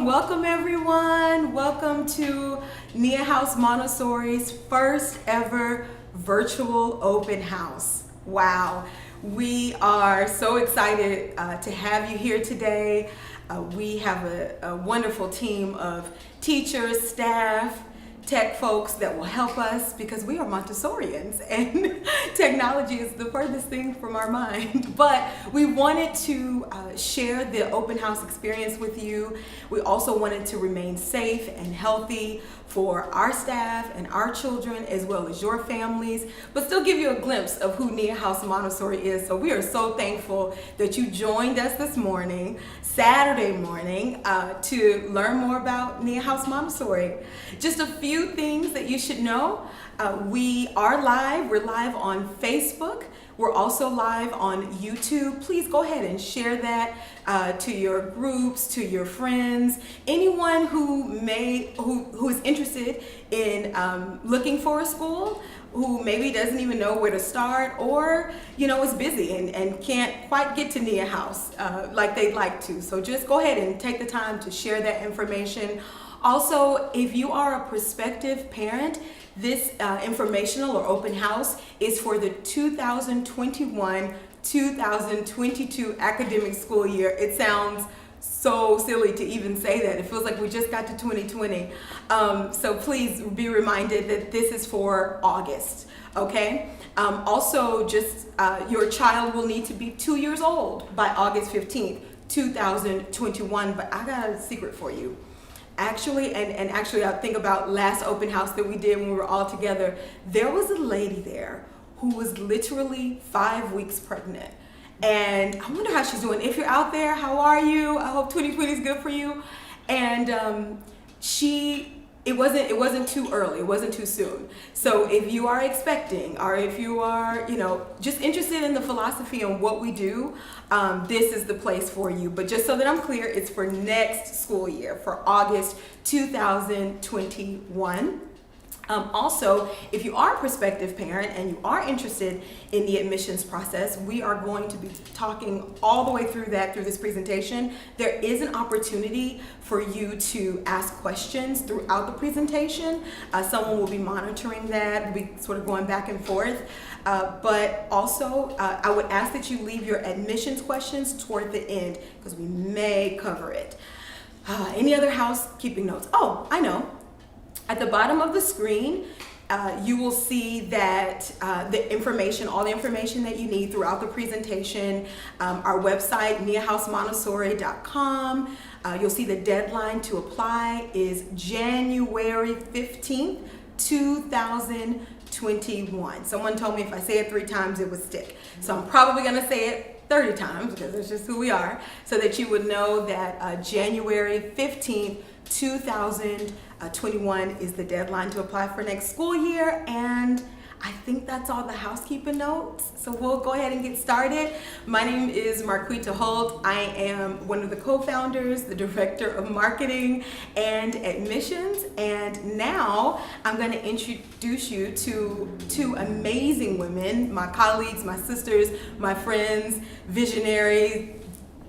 Welcome everyone. Welcome to Nia House Montessori's first ever virtual open house. Wow. We are so excited to have you here today. We have a wonderful team of teachers, staff, tech folks that will help us because we are Montessorians and technology is the furthest thing from our mind. But we wanted to share the open house experience with you. We also wanted to remain safe and healthy for our staff and our children as well as your families, but still give you a glimpse of who Nia House Montessori is. So we are so thankful that you joined us this morning, Saturday morning, to learn more about Nia House Montessori. Just a few things that you should know. We are live. We're live on Facebook. We're also live on YouTube. Please go ahead and share that to your groups, to your friends, anyone who is interested in looking for a school, who maybe doesn't even know where to start, or is busy and can't quite get to Nia House like they'd like to. So just go ahead and take the time to share that information. Also, if you are a prospective parent, this informational or open house is for the 2021-2022 academic school year. It sounds so silly to even say that. It feels like we just got to 2020. So please be reminded that this is for August, okay? Also, just your child will need to be 2 years old by August 15th, 2021. But I got a secret for you. Actually, actually, I think about last open house that we did when we were all together. There was a lady there who was literally 5 weeks pregnant. And I wonder how she's doing. If you're out there, how are you? I hope 2020 is good for you. And it wasn't too early. It wasn't too soon. So if you are expecting, or if you are, just interested in the philosophy and what we do, this is the place for you. But just so that I'm clear, it's for next school year, for August 2021. Also, if you are a prospective parent and you are interested in the admissions process, we are going to be talking all the way through this presentation. There is an opportunity for you to ask questions throughout the presentation. Someone will be monitoring that. We'll be sort of going back and forth. But also, I would ask that you leave your admissions questions toward the end because we may cover it. Any other housekeeping notes? Oh, I know. At the bottom of the screen, you will see that all the information that you need throughout the presentation, our website, niahousemontessori.com. You'll see the deadline to apply is January 15th, 2021. Someone told me if I say it 3 times, it would stick. So I'm probably going to say it 30 times because it's just who we are, so that you would know that January 15th, 2021 is the deadline to apply for next school year. And I think that's all the housekeeping notes. So we'll go ahead and get started. My name is Marquita Holt. I am one of the co-founders, the director of marketing and admissions. And now I'm going to introduce you to 2 amazing women, my colleagues, my sisters, my friends, visionaries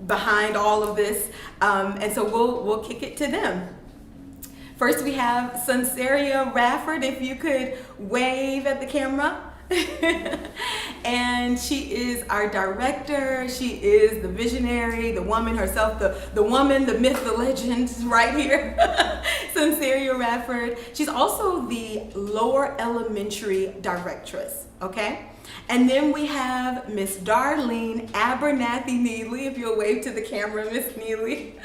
behind all of this. And so we'll kick it to them. First, we have Sunsaria Rafford, if you could wave at the camera. And she is our director. She is the visionary, the woman herself, the woman, the myth, the legend, right here. Sunsaria Rafford. She's also the lower elementary directress, okay? And then we have Miss Darlene Abernathy Neely, if you'll wave to the camera, Miss Neely.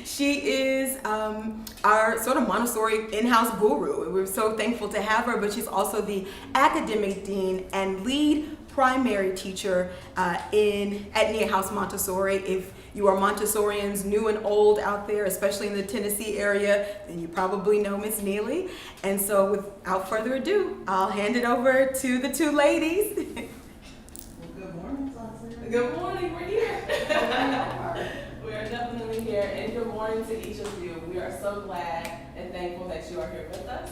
She is our sort of Montessori in-house guru. We're so thankful to have her, but she's also the academic dean and lead primary teacher at Nia House Montessori. If you are Montessorians new and old out there, especially in the Tennessee area, then you probably know Miss Neely. And so without further ado, I'll hand it over to the 2 ladies. Well, good morning, Sunsaria. Good morning, we're here. We are definitely here, and good morning to each of you. We are so glad and thankful that you are here with us.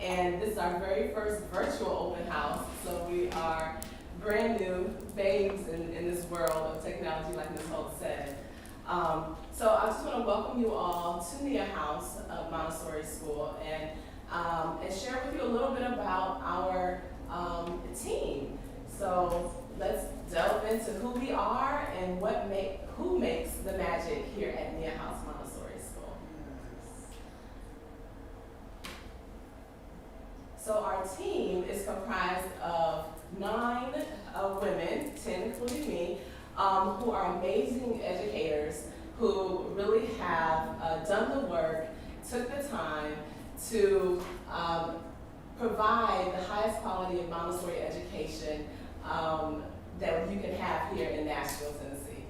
And this is our very first virtual open house, so we are brand new babes in this world of technology, like Ms. Holt said. So I just want to welcome you all to Nia House Montessori School and share with you a little bit about our team. So let's delve into who we are and who makes the magic here at Nia House Montessori School. team is comprised of 9 women, 10 including me, who are amazing educators who really have done the work, took the time to provide the highest quality of Montessori education that you can have here in Nashville, Tennessee.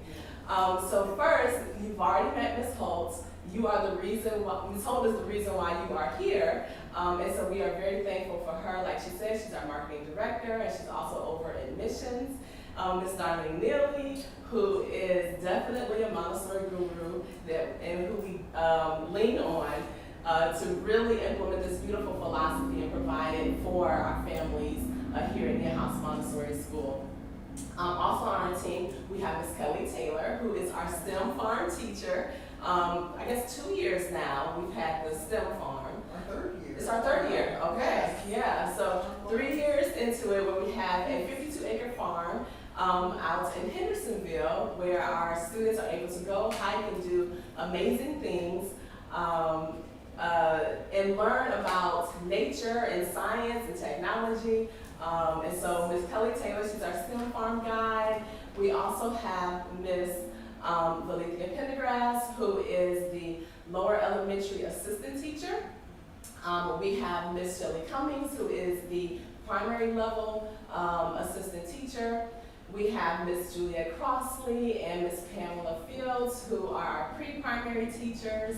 So first, you've already met Ms. Holtz. You are the reason why, Ms. Holtz is the reason why you are here. And so we are very thankful for her. Like she said, she's our marketing director, and she's also over admissions. Ms. Darlene Neely, who is definitely a Montessori guru and who we lean on to really implement this beautiful philosophy and provide it for our families here at Newhouse Montessori School. Also on our team, we have Ms. Kelly Taylor, who is our STEM farm teacher. I guess 2 years now we've had the STEM farm. Our 3rd year. It's our 3rd year, okay. Yeah, so 3 years into it, where we have a 52-acre farm out in Hendersonville, where our students are able to go hike and do amazing things and learn about nature and science and technology. And so Ms. Kelly Taylor, she's our STEM farm guide. We also have Ms. Valethia Pendergrass, who is the lower elementary assistant teacher. We have Ms. Shelley Cummings, who is the primary level assistant teacher. We have Ms. Juliet Crossley and Ms. Pamela Fields, who are our pre-primary teachers.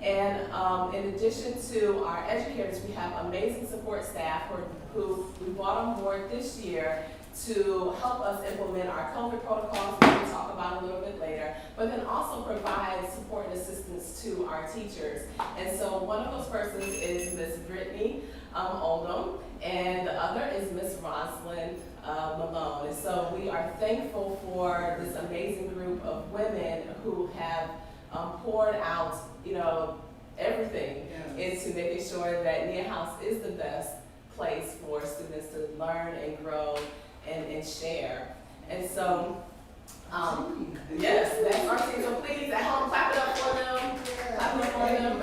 And in addition to our educators, we have amazing support staff who we brought on board this year to help us implement our COVID protocols, which we'll talk about a little bit later, but then also provide support and assistance to our teachers. And so one of those persons is Ms. Brittany Oldham, and the other is Ms. Rosalind Malone. And so we are thankful for this amazing group of women who have poured out, everything into making sure that Newhouse is the best place for students to learn and grow and share. And so, yes, that's our team. So please, at home, clap it up for them. Clap it up for them.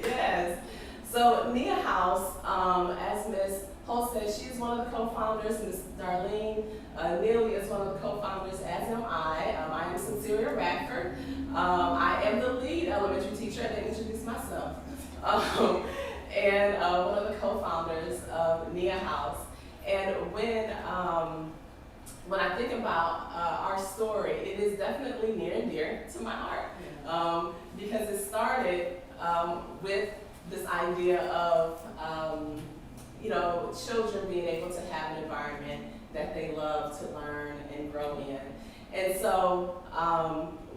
Yes. So Newhouse, as Ms. Holt said, she's one of the co-founders. Ms. Darlene Neely is one of the co-founders, as am I. I am Cecilia Radford. I am the lead elementary teacher. I didn't introduce myself. And one of the co-founders of Newhouse. And when I think about our story, it is definitely near and dear to my heart, because it started with this idea of children being able to have an environment that they love to learn and grow in. And so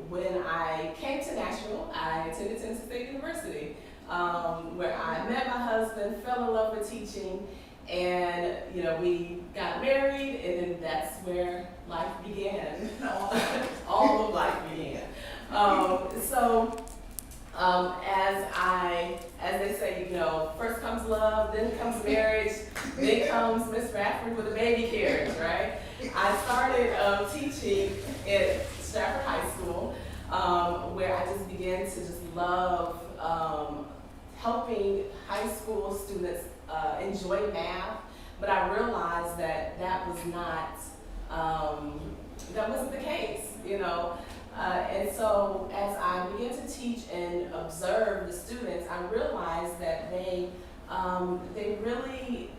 when I came to Nashville, I attended Tennessee State University, where I met my husband, fell in love with teaching, and we got married, and then that's where life began. All of life began. As they say, first comes love, then comes marriage, then comes Miss Radford with a baby carriage, right? I started teaching at Stafford High School, where I just began to just love helping high school students enjoy math, but I realized that wasn't the case, and so as I began to teach and observe the students, I realized that they really,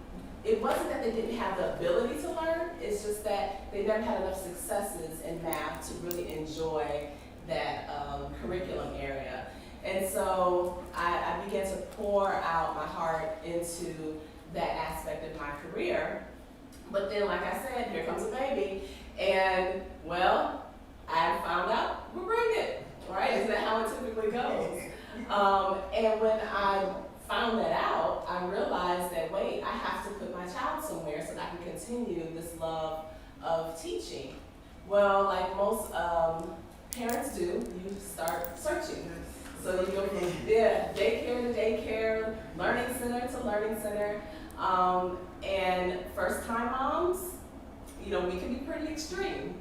it wasn't that they didn't have the ability to learn, it's just that they never had enough successes in math to really enjoy that curriculum area. And so I began to pour out my heart into that aspect of my career. But then, like I said, here comes a baby, and I found out we're pregnant, right? Isn't that how it typically goes? And when I found that out, I realized that, wait, I have to put my child somewhere so that I can continue this love of teaching. Well, like most parents do, you start searching. So you go from daycare to daycare, learning center to learning center. And first-time moms, we can be pretty extreme.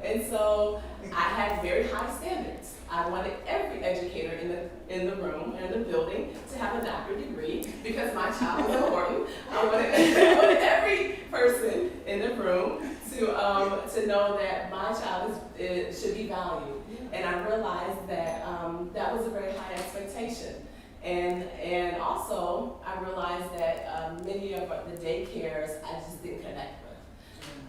And so I had very high standards. I wanted every educator in the room, in the building, to have a doctorate degree because my child was important. I wanted every person in the room to know that my child should be valued. And I realized that that was a very high expectation. And also, I realized that many of the daycares I just didn't connect with.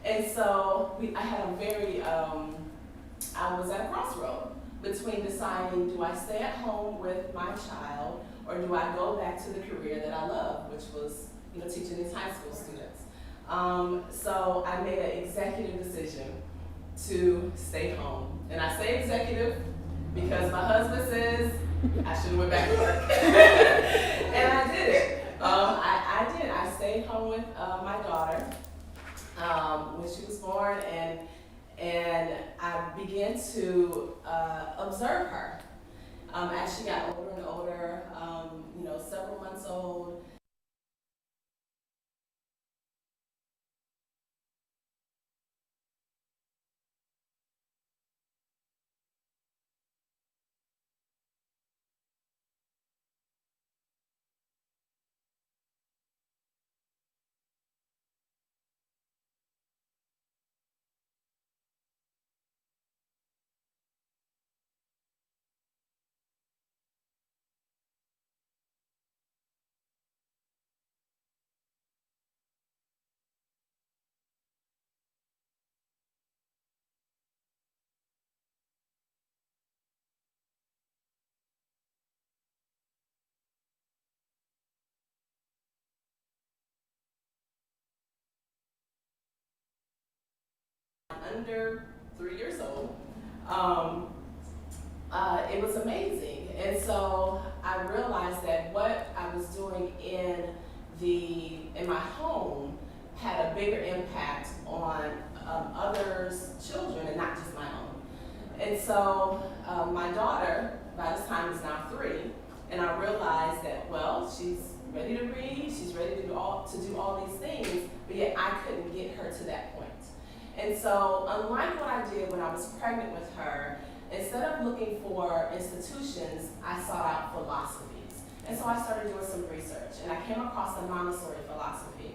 And so I had a very, I was at a crossroad between deciding, do I stay at home with my child or do I go back to the career that I love, which was, teaching these high school students. So I made an executive decision to stay home. And I say executive because my husband says I should have went back to work. And I did it. I did. I stayed home with my daughter when she was born, and I began to observe her as she got older and older, several months old. Under 3 years old, it was amazing. And so I realized that what I was doing in my home had a bigger impact on others' children and not just my own. And so my daughter, by this time, is now 3, and I realized that, well, she's ready to read, she's ready to do all these things, but yet I couldn't get her to that point. And so, unlike what I did when I was pregnant with her, instead of looking for institutions, I sought out philosophies. And so I started doing some research, and I came across the Montessori philosophy.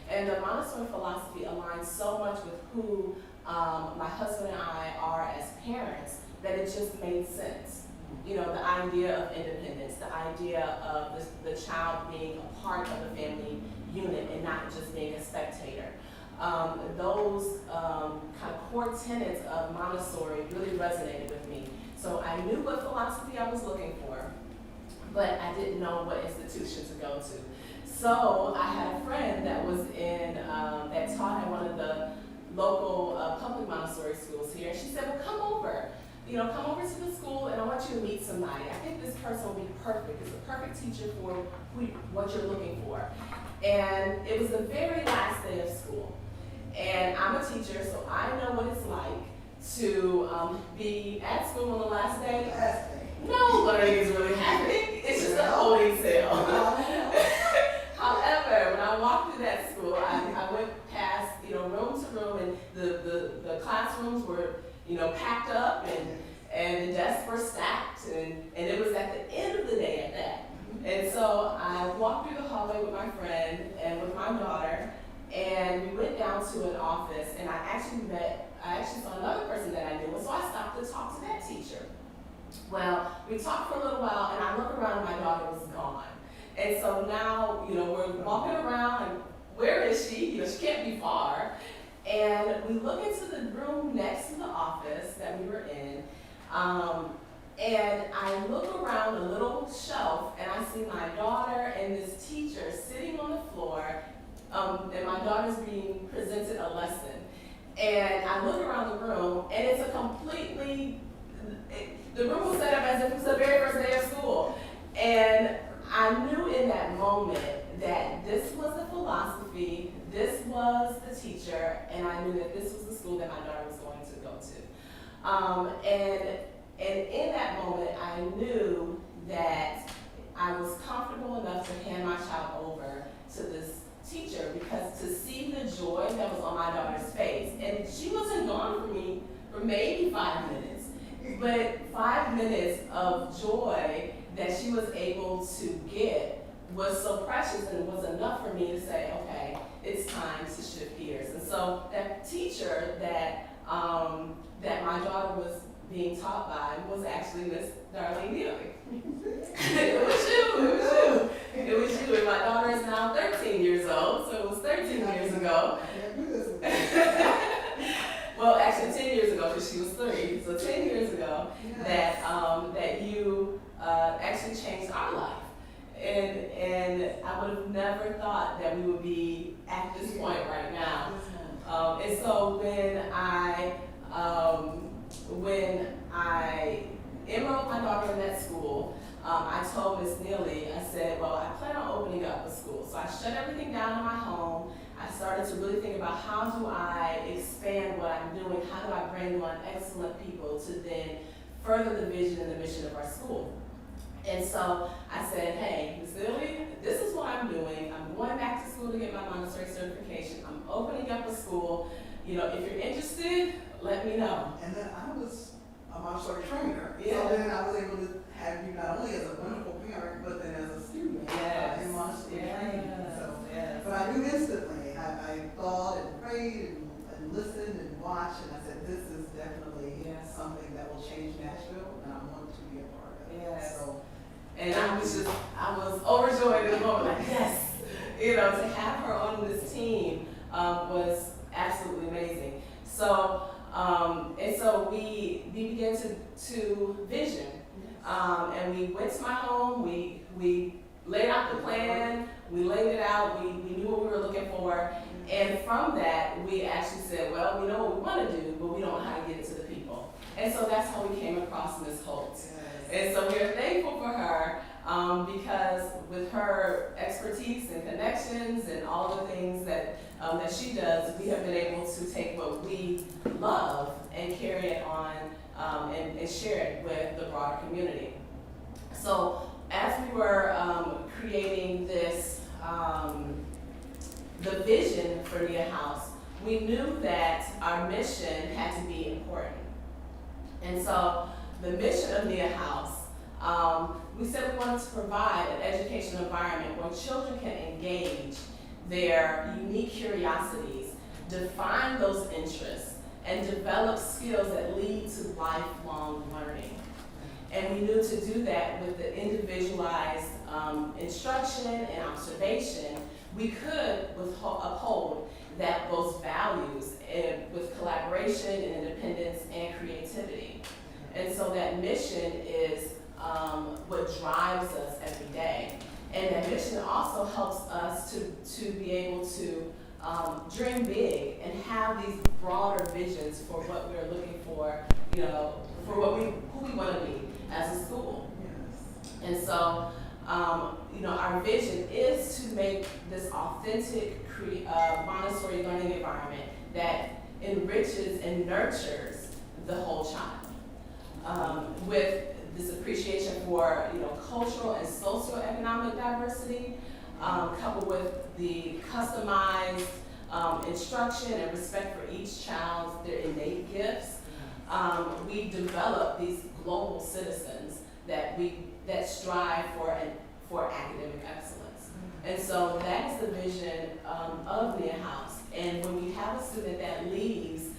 And the Montessori philosophy aligns so much with who my husband and I are as parents that it just made sense. The idea of independence, the idea of the child being a part of the family unit and not just being a spectator. Those kind of core tenets of Montessori really resonated with me. So I knew what philosophy I was looking for, but I didn't know what institution to go to. So I had a friend that was that taught at one of the local public Montessori schools here. She said, well, come over. Come over to the school and I want you to meet somebody. I think this person will be perfect. It's a perfect teacher for what you're looking for. And it was the very last day of school. And I'm a teacher, so I know what it's like to be at school on the last day. No learning is really happening. It's just a holding cell. However, when I walked through that school, I went past, room to room, and the classrooms were, packed up, and the desks were stacked, and it was at the end of the day at that. And so I walked through the hallway with my friend and with my daughter, and we went down to an office, and I actually saw another person that I knew, and so I stopped to talk to that teacher. Well, we talked for a little while, and I look around, and my daughter was gone. And so now, we're walking around, and where is she? She can't be far. And we look into the room next to the office that we were in, and I look around a little shelf, and I see my daughter and this teacher sitting on the floor, and my daughter's being presented a lesson. And I look around the room, and it's the room was set up as if it was the very first day of school. And I knew in that moment that this was the philosophy, this was the teacher, and I knew that this was the school that my daughter was going to go to. And in that moment, I knew that I was comfortable enough to hand my child over to this teacher, because to see the joy that was on my daughter's face, and she wasn't gone from me for maybe 5 minutes, but 5 minutes of joy that she was able to get was so precious, and it was enough for me to say, okay, it's time to shift gears. And so that teacher that my daughter was being taught by was actually Miss Darlene Neely. It was you. And my daughter is now 13 years old, so it was 13 years ago. Well, actually 10 years ago, because she was 3. So 10 years ago, that you actually changed our life. And I would have never thought that we would be at this point right now. And so when I enrolled my daughter in that school, I told Miss Neely, I said, well, I plan on opening up a school. So I shut everything down in my home. I started to really think about how do I expand what I'm doing, how do I bring on excellent people to then further the vision and the mission of our school. And so I said, hey, Ms. Neely, this is what I'm doing. I'm going back to school to get my Montessori certification. I'm opening up a school. You know, if you're interested, let me know. And then I was a Montessori trainer. Yeah. So then I was able to have you not only as a wonderful parent, but then as a student in Montessori training. So, but I knew instantly. I thought and prayed and listened and watched, and I said, this is definitely something that will change Nashville, and I want to be a part of it. Yes. So, and I was overjoyed in the moment, like, yes, you know, to have her on this team was absolutely amazing. So, and so we began to vision, and we went to my home, we laid out the plan, we laid it out, we knew what we were looking for, and from that, we actually said, well, we know what we want to do, but we don't know how to get it to the people. And so that's how we came across Ms. Holt. And so we are thankful for her because with her expertise and connections and all the things that she does, we have been able to take what we love and carry it on and share it with the broader community. So as we were creating this, the vision for Nia House, we knew that our mission had to be important. And so the mission of Nia House, we said we wanted to provide an educational environment where children can engage their unique curiosities, define those interests, and develop skills that lead to lifelong learning. And we knew to do that with the individualized instruction and observation, we could uphold those values with collaboration and independence and creativity. And so that mission is what drives us every day. And that mission also helps us to be able to dream big and have these broader visions for what we're looking for, you know, for who we want to be as a school. yes. And so, you know, our vision is to make this authentic Montessori learning environment that enriches and nurtures the whole child, with this appreciation for, you know, cultural and socioeconomic diversity, coupled with the customized instruction and respect for each child's their innate gifts. We develop these global citizens that strive for academic excellence. And so that is the vision of Nia House. And when we have a student that leaves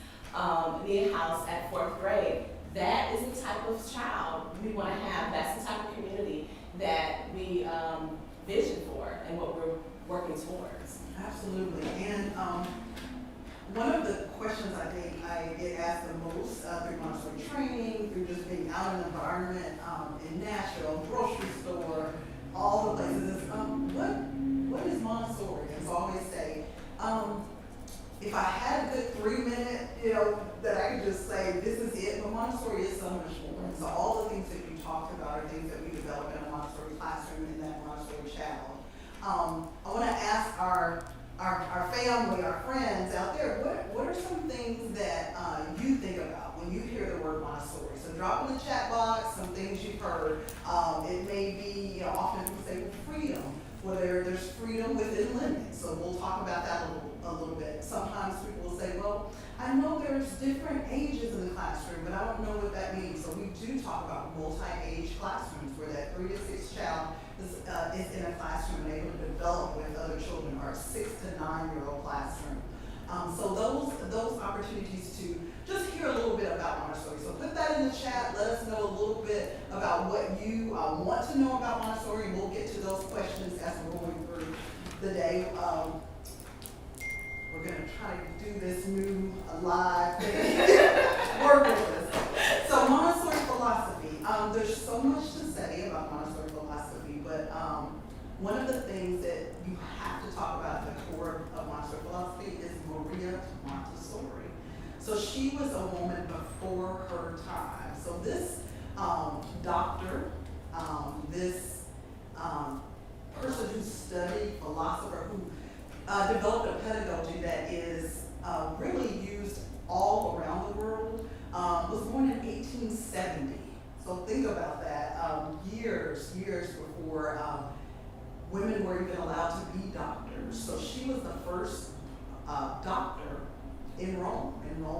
Nia House at 4th grade, that is the type of child we want to have. That's the type of community that we vision for and what we're working towards. Absolutely. And one of the questions I think I get asked the most through Montessori training, through just being out in the environment in Nashville, grocery store, all the places is, what is Montessori? And so I always say, if I had a good 3-minute, you know, that I could just say, this is it, but Montessori is so much more. And so all the things that you talked about are things that we develop in a Montessori classroom and that Montessori child. I want to ask our family, our friends out there, what are some things that you think about when you hear the word Montessori? So drop in the chat box some things you've heard. It may be, you know, often people say, well, freedom. Well, there's freedom within limits. So we'll talk about that a little bit. Sometimes people will say, well, I know there's different ages in the classroom, but I don't know what that means. So we do talk about multi-age classrooms where that 3 to 6 child is in a classroom and able to develop with other children, or a 6 to 9-year-old classroom. So those opportunities to just hear a little bit about Montessori. So put that in the chat. Let us know a little bit about what you want to know about Montessori, and we'll get to those questions as we're going through the day. We're going to try to do this new live thing. Work with us. So Montessori philosophy. There's so much to say about Montessori philosophy, but one of the things that you have to talk about at the core of Montessori philosophy is Maria Montessori. So she was a woman before her time. So this doctor, this person who studied, philosopher, who developed a pedagogy that is really used all around the world, was born in 1870. So think about that, years before women were even allowed to be doctors. So she was the first doctor in Rome,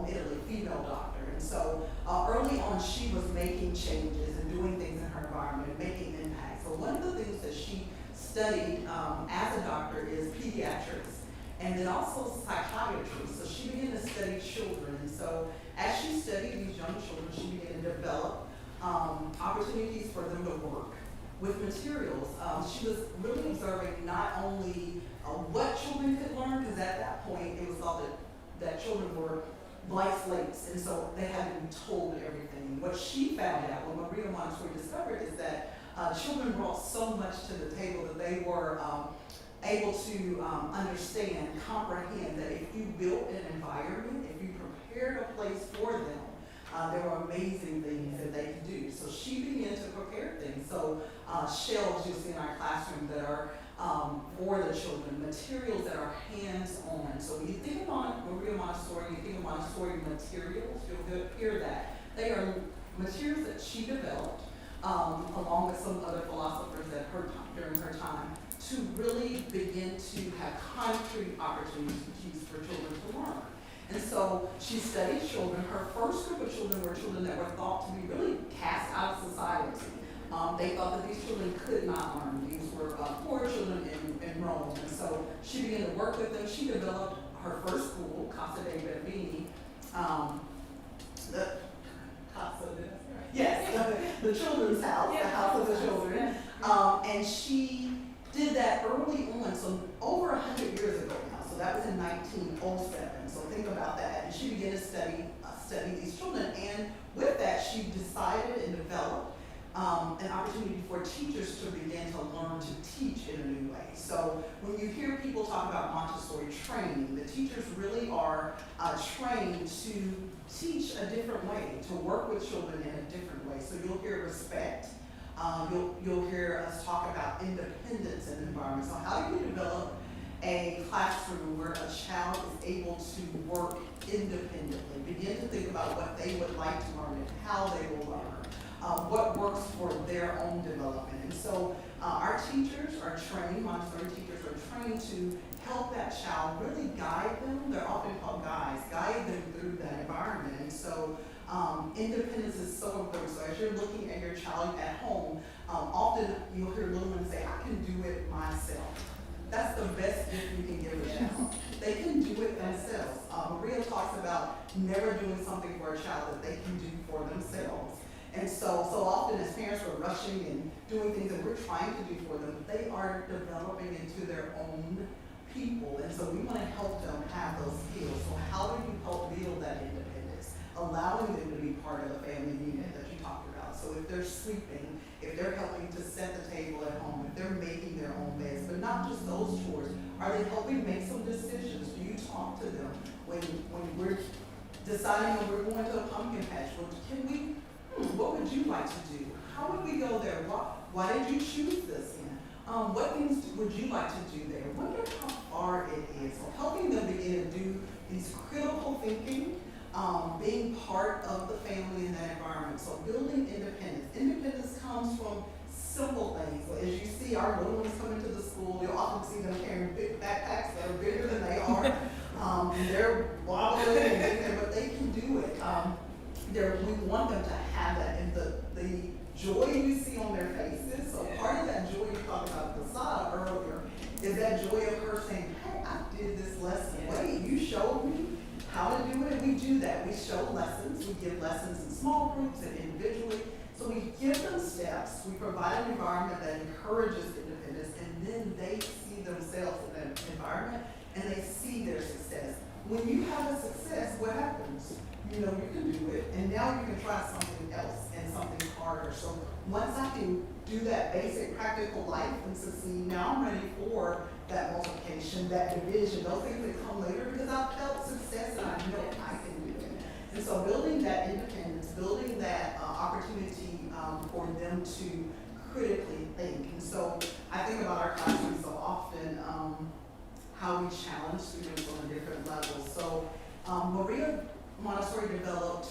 Italy, female doctor. And so early on, she was making changes and doing things in her environment and making impact. So one of the things that she studied as a doctor is pediatrics, and then also psychiatry. So she began to study children. And so as she studied these young children, she began to develop opportunities for them to work with materials. She was really observing not only what children could learn, because at that point it was thought that children were blank slates, and so they had to be told everything. What she found out, what Maria Montessori discovered, is that children brought so much to the table that they were able to understand, comprehend that if you built an environment, if you prepared a place for them, there were amazing things that they could do. So she began to prepare things. So shelves you see in our classroom that are for the children, materials that are hands-on. So when you think about Maria Montessori, you think of Montessori materials, you'll hear that. They are materials that she developed along with some other philosophers during her time, to really begin to have concrete opportunities for children to learn. And so she studied children. Her first group of children were children that were thought to be really cast out of society. They thought that these children could not learn. These were poor children in Rome. And so she began to work with them. She developed her first school, Casa dei Bambini. The children's house, the house of the children. And she did that early on, so over 100 years ago now. So that was in 1907. So think about that. And she began to study these children. And with that, she decided and developed an opportunity for teachers to begin to learn to teach in a new way. So when you hear people talk about Montessori training, the teachers really are trained to teach a different way, to work with children in a different way. So you'll hear respect. You'll hear us talk about independence in the environment. So how do you develop a classroom where a child is able to work independently, begin to think about what they would like to learn and how they will learn, what works for their own development. And so our teachers are trained, Montessori teachers are trained to help that child, really guide them. They're often called guides, guide them through that environment. And so independence is so important. So as you're looking at your child at home, often you'll hear little ones say, I can do it myself. That's the best gift you can give a child. They can do it themselves. Maria talks about never doing something for a child that they can do for themselves. And so often as parents, we're rushing and doing things that we're trying to do for them, they are developing into their own people. And so we want to help them have those skills. So how do you help build that independence? Allowing them to be part of the family unit that you talked about. So if they're sleeping, if they're helping to set the table at home, if they're making their own beds, but not just those chores, are they helping make some decisions? Do you talk to them when we're deciding when we're going to a pumpkin patch? Well, what would you like to do? How would we go there? Why did you choose this? What things would you like to do there? Wonder how far it is. So helping them begin to do these critical thinking, being part of the family in that environment. So building independence. Independence comes from simple things. So as you see our little ones come into the school, you'll often see them carrying big backpacks that are bigger than they are. And they're wobbling, but they can do it. We want them to have that joy you see on their faces. So part of that joy you talked about facade earlier is that joy of her saying, hey, I did this lesson. Wait, you showed me how to do it, and we do that. We show lessons. We give lessons in small groups and individually. So we give them steps. We provide an environment that encourages independence, and then they see themselves in that environment, and they see their success. When you have a success, what happens? You know you can do it, and now you can try something else and something harder. So once I can do that basic practical life and succeed, now I'm ready for that multiplication, that division, those things that come later, because I've felt success and I know I can do it. And so building that independence, building that opportunity for them to critically think. And so I think about our classrooms so often, how we challenge students on different levels. So Maria Montessori developed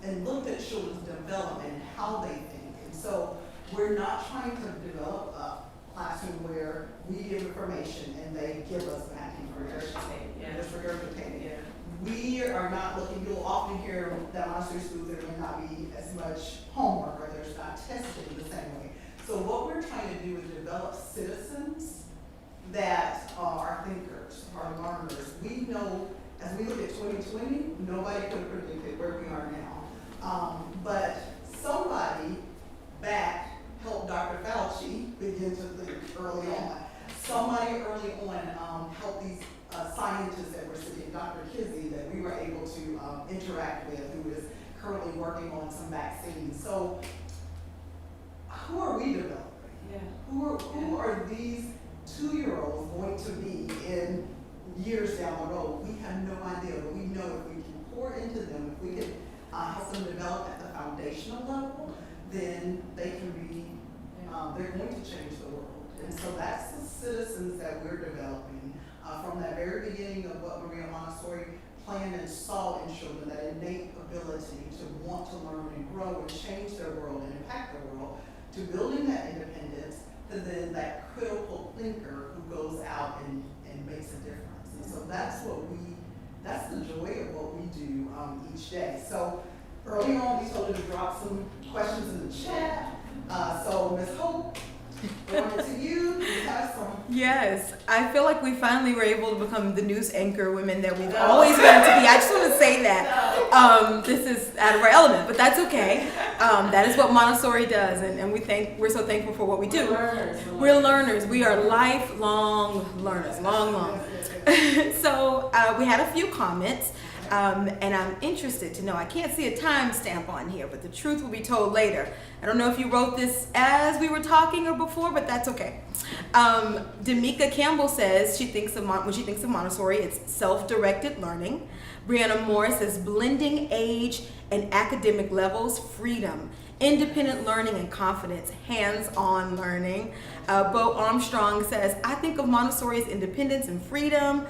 and looked at children's development and how they think. And so we're not trying to develop a classroom where we give information and they give us back information. Just regurgitating. Yeah. We are not looking, you'll often hear that Montessori schools there may not be as much homework or there's not testing the same way. So what we're trying to do is develop citizens that are thinkers, are learners. We know, as we look at 2020, nobody could have predicted where we are now. But somebody back helped Dr. Fauci begin to think early on. Somebody early on helped these scientists that were sitting, Dr. Kizzy, that we were able to interact with, who is currently working on some vaccines. So who are we developing? Yeah. Who are these 2-year-olds going to be in years down the road? We have no idea, but we know if we can pour into them, if we can help them develop at the foundational level, then they can be, they're going to change the world. And so that's the citizens that we're developing. From that very beginning of what Maria Montessori planned and saw in children, that innate ability to want to learn and grow and change their world and impact their world, to building that independence, to then that critical thinker who goes out and makes a difference. And so that's the joy of what we do each day. So early on, we told you to drop some questions in the chat. So Ms. Hope, over to you. You have some. Yes, I feel like we finally were able to become the news anchor women that we've always wanted to be. I just want to say that. This is out of our element, but that's okay. That is what Montessori does, and we're so thankful for what we do. We're learners. We are lifelong learners, long. So we had a few comments. And I'm interested to know, I can't see a timestamp on here, but the truth will be told later. I don't know if you wrote this as we were talking or before, but that's okay. Demika Campbell says when she thinks of Montessori, it's self-directed learning. Brianna Moore says blending age and academic levels, freedom, independent learning and confidence, hands-on learning. Bo Armstrong says, I think of Montessori as independence and freedom.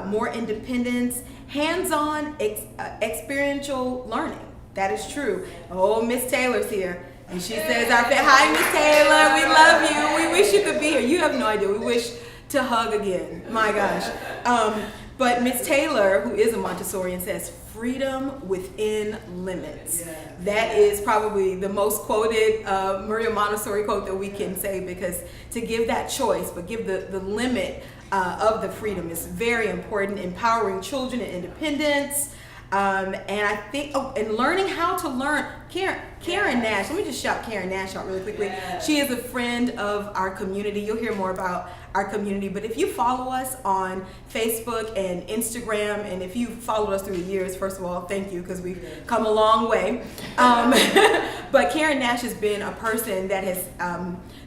More independence, hands-on experiential learning. That is true. Oh, Miss Taylor's here. And she says, hi, Miss Taylor, we love you. We wish you could be here. You have no idea. We wish to hug again. My gosh. But Miss Taylor, who is a Montessorian, says, freedom within limits. That is probably the most quoted Maria Montessori quote that we can say, because to give that choice, but give the limit of the freedom is very important. Empowering children and independence. And I think, and learning how to learn. Karen Nash, let me just shout Karen Nash out really quickly. Yeah. She is a friend of our community. You'll hear more about our community, but if you follow us on Facebook and Instagram, and if you've followed us through the years, first of all, thank you, because we've come a long way. But Karen Nash has been a person that has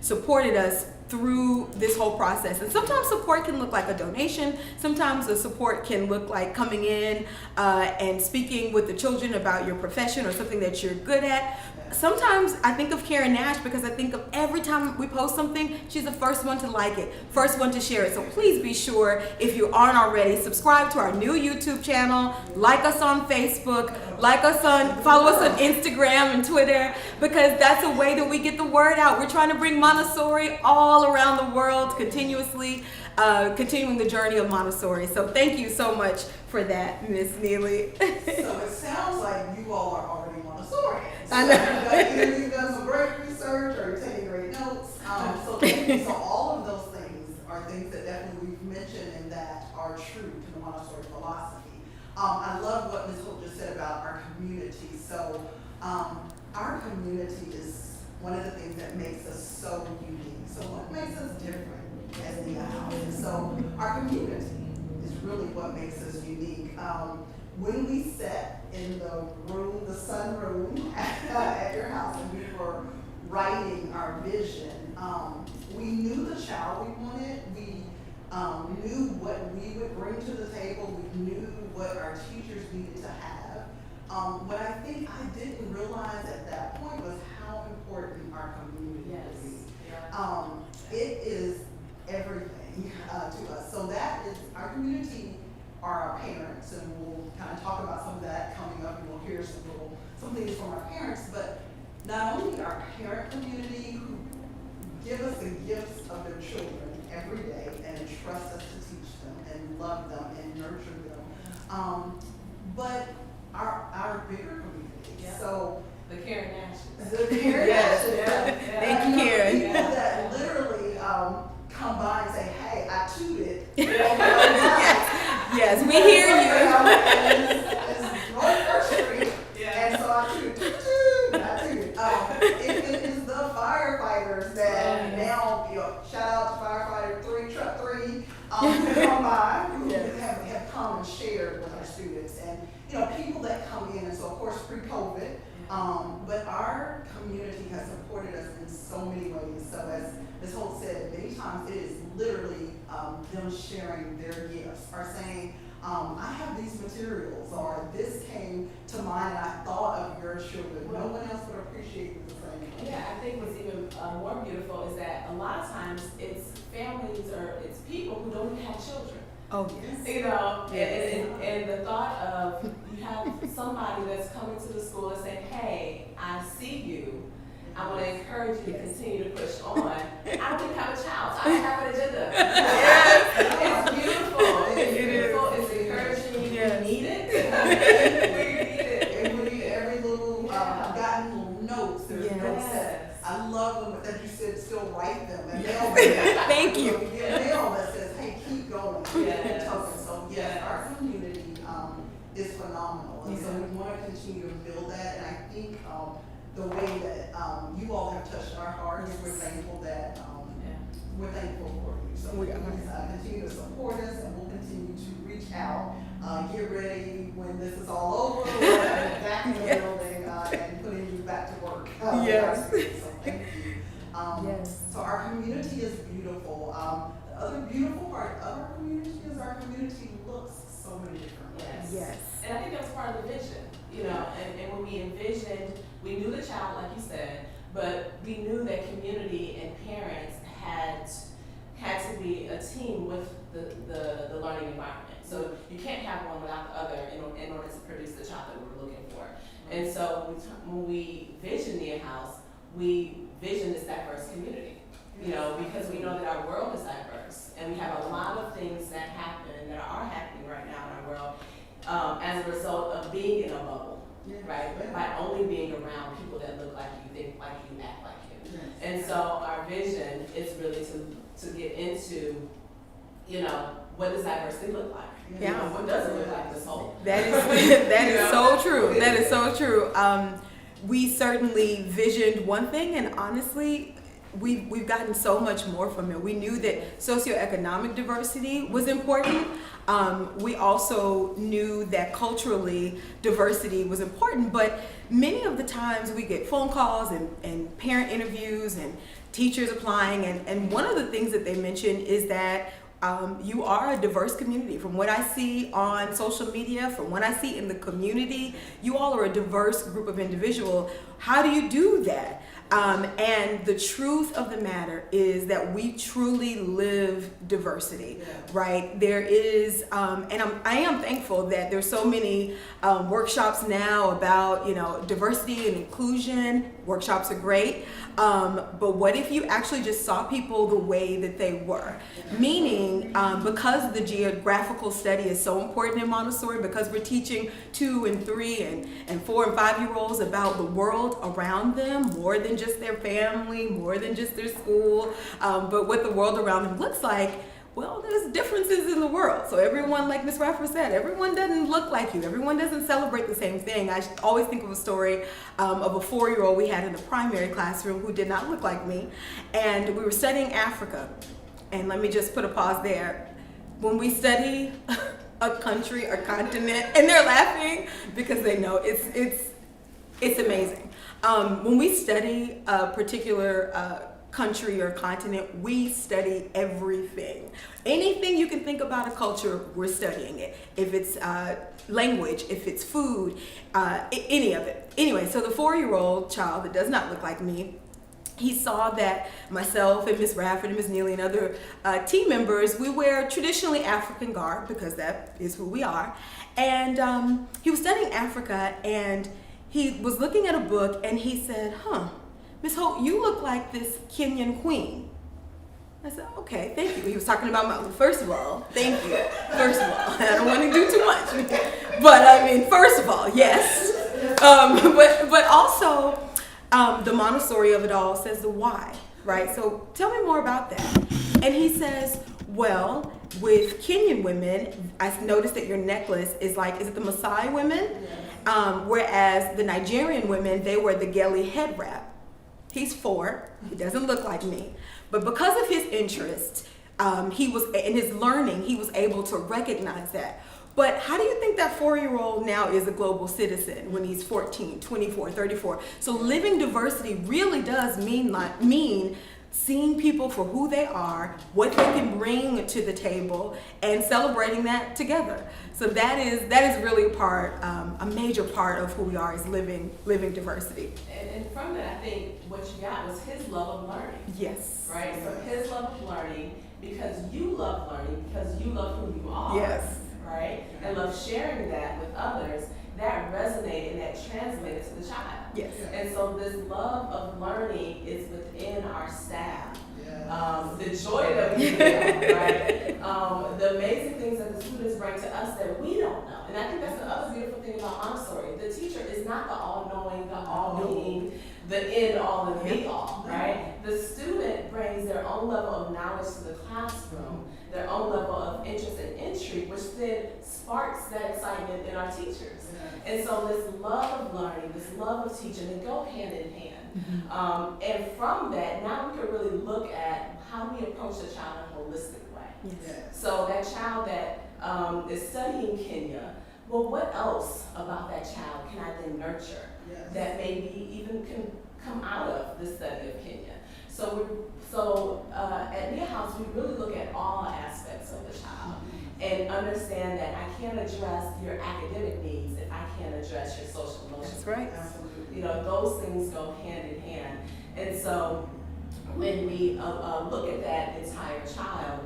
supported us through this whole process. And sometimes support can look like a donation. Sometimes the support can look like coming in and speaking with the children about your profession or something that you're good at. Sometimes I think of Karen Nash because I think of every time we post something, she's the first one to like it, first one to share it. So please be sure, if you aren't already, subscribe to our new YouTube channel, like us on Facebook, follow us on Instagram and Twitter, because that's a way that we get the word out. We're trying to bring Montessori all around the world continuously, continuing the journey of Montessori. So thank you so much for that, Miss Neely. So it sounds like you all are already Montessorians. I know. Either you've done some great research or you're taking great notes. So thank you. So all of those things are things that definitely we've mentioned and that are true to the Montessori philosophy. I love what Ms. Hope just said about our community. So our community is one of the things that makes us so unique. So what makes us different as Nia House? And so our community is really what makes us unique. When we sat in the room, the sunroom at your house, and we were writing our vision, we knew the child we wanted. We knew what we would bring to the table. We knew what our teachers needed to have. What I think I didn't realize at that point was how important our community is. It is everything to us. So that is, our community are our parents, and we'll kind of talk about some of that coming up, and we'll hear some things from our parents, but not only our parent community who give us the gifts of their children every day and entrust us to teach them and love them and nurture them, but our bigger community. Yeah. So the Karen Nashes. the Karen Nashes. Thank you, Karen. People that literally come by and say, "Hey, I tooted." Yes, we hear you. It's North First Street, and so I tooted. It is the firefighters that now, shout out to firefighter 3, truck 3, who come by, who have come and shared with our students, and people that come in, and so of course pre-COVID, but our community has supported us in so many ways. So as Ms. Holt said, many times it is literally them sharing their gifts, or saying, I have these materials, or this came to mind and I thought of your children. No one else would appreciate it the same way. Yeah, I think what's even more beautiful is that a lot of times it's families or it's people who don't even have children. Oh, yes. And the thought of you have somebody that's coming to the school and saying, "Hey, I see you. I want to encourage you to continue to push on." I don't even have a child, so I don't have an agenda. It's beautiful. It's beautiful. It's encouraging. You need it. Where you need it. Every little, I've gotten little notes. There's notes that I love them, but that you said still write them. And mail them. Thank you. So you get mail that says, "Hey, keep going." Yes. So yes, our community is phenomenal, and so we want to continue to build that. And I think the way that you all have touched our hearts, we're thankful that we're thankful for you. So We please are. continue to support us, and we'll continue to reach out. Get ready when this is all over. We're back in the building and putting you back to work. Yes. So thank you. Yes. So our community is beautiful. The other beautiful part of our community is our community looks so many different ways. Yes. And I think that was part of the vision, and when we envisioned, we knew the child, like you said, but we knew that community and parents had to be a team with the learning environment. So you can't have one without the other in order to produce the child that we're looking for. And so when we visioned Nia House, we visioned this diverse community, because we know that our world is diverse, and we have a lot of things that happen, that are happening right now in our world, as a result of being in a bubble, right? By only being around people that look like you, think like you, act like you. And so our vision is really to get into, what does diversity look like? Yeah. What does it look like, this whole? That is so true. That is so true. We certainly visioned one thing, and honestly, we've gotten so much more from it. We knew that socioeconomic diversity was important. We also knew that culturally diversity was important, but many of the times we get phone calls and parent interviews and teachers applying, and one of the things that they mention is that you are a diverse community. From what I see on social media, from what I see in the community, you all are a diverse group of individuals. How do you do that? And the truth of the matter is that we truly live diversity, right? There is, and I am thankful that there's so many workshops now about, diversity and inclusion. Workshops are great. But what if you actually just saw people the way that they were? Meaning, because the geographical study is so important in Montessori, because we're teaching 2 and 3 and 4 and 5-year-olds about the world around them, more than just their family, more than just their school, but what the world around them looks like. Well, there's differences in the world. So everyone, like Ms. Raffer said, everyone doesn't look like you. Everyone doesn't celebrate the same thing. I always think of a story of a 4-year-old we had in the primary classroom who did not look like me. And we were studying Africa. And let me just put a pause there. When we study a country or continent, and they're laughing because they know it's amazing. When we study a particular country or continent, we study everything. Anything you can think about a culture, we're studying it. If it's language, if it's food, any of it. Anyway, so the 4-year-old child that does not look like me, he saw that myself and Ms. Rafford and Ms. Neely and other team members, we wear traditionally African garb because that is who we are. And he was studying Africa, and he was looking at a book, and he said, Miss Holt, you look like this Kenyan queen. I said, okay, thank you. He was talking about my, first of all, thank you. First of all, I don't want to do too much. But I mean, first of all, yes. But also, the Montessori of it all says the why, right? So tell me more about that. And he says, well, with Kenyan women, I noticed that your necklace is like, is it the Maasai women? Whereas the Nigerian women, they wear the geli head wrap. He's 4, he doesn't look like me, but because of his interest, he was, in his learning, he was able to recognize that. But how do you think that 4-year-old now is a global citizen when he's 14, 24, 34? So living diversity really does mean seeing people for who they are, what they can bring to the table, and celebrating that together. So that is really a major part of who we are, is living diversity. And from that, I think what you got was his love of learning. Yes. Right? So his love of learning, because you love learning, because you love who you are. Yes. Right? And love sharing that with others, that resonated and that translated to the child. Yes. And so this love of learning is within our staff. The joy that we feel, right? The amazing things that the students bring to us that we don't know. And I think that's the other beautiful thing about Montessori. The teacher is not the all-knowing, the all-being, the end-all and be-all, right? The student brings their own level of knowledge to the classroom, their own level of interest and intrigue, which then sparks that excitement in our teachers. And so this love of learning, this love of teaching, they go hand in hand. And from that, now we can really look at how do we approach the child in a holistic way. Yes. So that child that is studying Kenya, well, what else about that child can I then nurture that maybe even can come out of the study of Kenya? So at Nia House, we really look at all aspects of the child and understand that I can't address your academic needs if I can't address your social emotional That's right. needs. Those things go hand in hand. And so when we look at that entire child,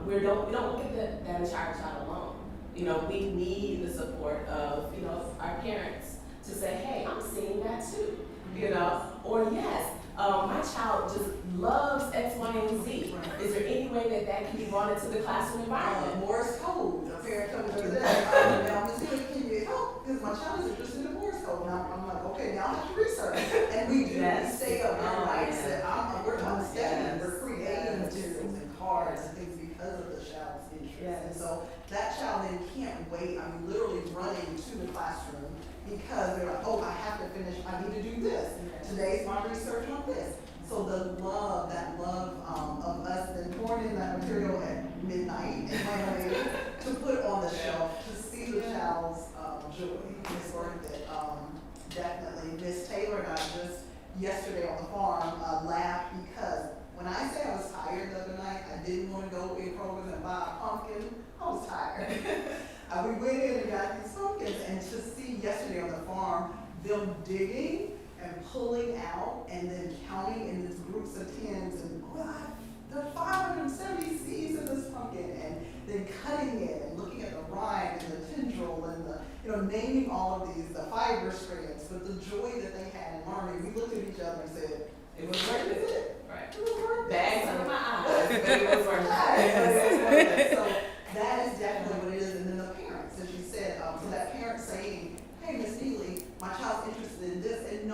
we don't look at that entire child alone. We need the support of our parents to say, hey, I'm seeing that too. Or yes, my child just loves X, Y, and Z. Is there any way that can be brought into the classroom environment? Morse code. A parent told me the other day, now Ms. Neely, can you help? Because my child is interested in Morse code. And I'm like, okay, now I have to research. And we do. Yes. We stay up at night. Yeah. We're not studying. Yes. We're creating materials and cards and things because of the child's interest. Yes. And so that child then can't wait. I'm literally running to the classroom because they're like, oh, I have to finish. I need to do this. Today's my research on this. So that love of us then pouring in that material at midnight in Miami to put on the shelf, to see the child's joy is worth it. Definitely. Miss Taylor and I just yesterday on the farm laughed because when I say I was tired the other night, I didn't want to go in Kroger's and buy a pumpkin. I was tired. We went in and got these pumpkins, and to see yesterday on the farm them digging and pulling out and then counting in these groups of tens and, there are 570 seeds in this pumpkin, and then cutting it and looking at the rind and the tendril and naming all of these, the fiber strands, but the joy that they had in learning. We looked at each other and said, It was worth it. Right. It was worth it. Bags under my eyes, but it was worth it. Right. So that is definitely what it is. And then the parents, as you said, so that parent saying, hey, Miss Neely, my child's interested in this, and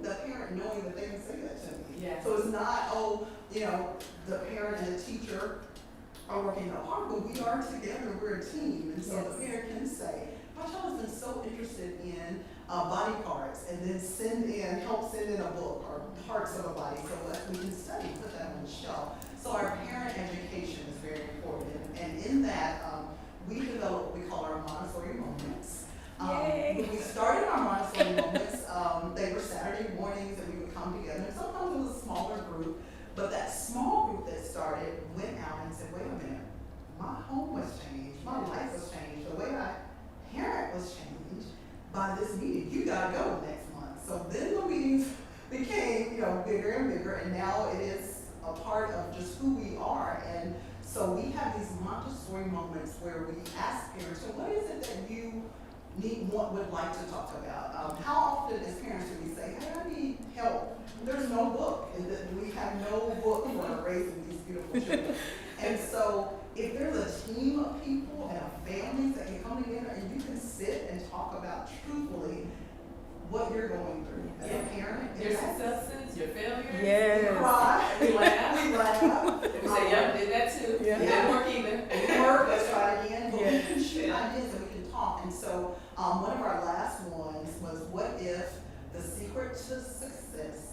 the parent knowing that they can say that to me. Yeah. So it's not, the parent and the teacher are working hard, but we are together, we're a team. And so the parent can say, my child has been so interested in body parts, and then help send in a book or parts of a body so that we can study, put that on the shelf. So our parent education is very important. And in that, we develop what we call our Montessori moments. When we started our Montessori moments, they were Saturday mornings and we would come together. And sometimes it was a smaller group, but that small group that started went out and said, wait a minute, my home was changed, my life was changed, the way I parent was changed by this meeting. You gotta go next month. So then the meetings became, bigger and bigger, and now it is a part of just who we are. And so we have these Montessori moments where we ask parents, so what is it that you would like to talk about? How often as parents do we say, hey, I need help? There's no book, and we have no book for raising these beautiful children. And so if there's a team of people and families that can come together and you can sit and talk about truthfully what you're going through as a parent. Your successes, your failures. Yes. We cry. We laugh. We laugh. We say, yep, did that too. Yeah. Didn't work either. It worked, let's try it again. But Yeah. we can shoot ideas and we can talk. And so one of our last ones was, what if the secret to success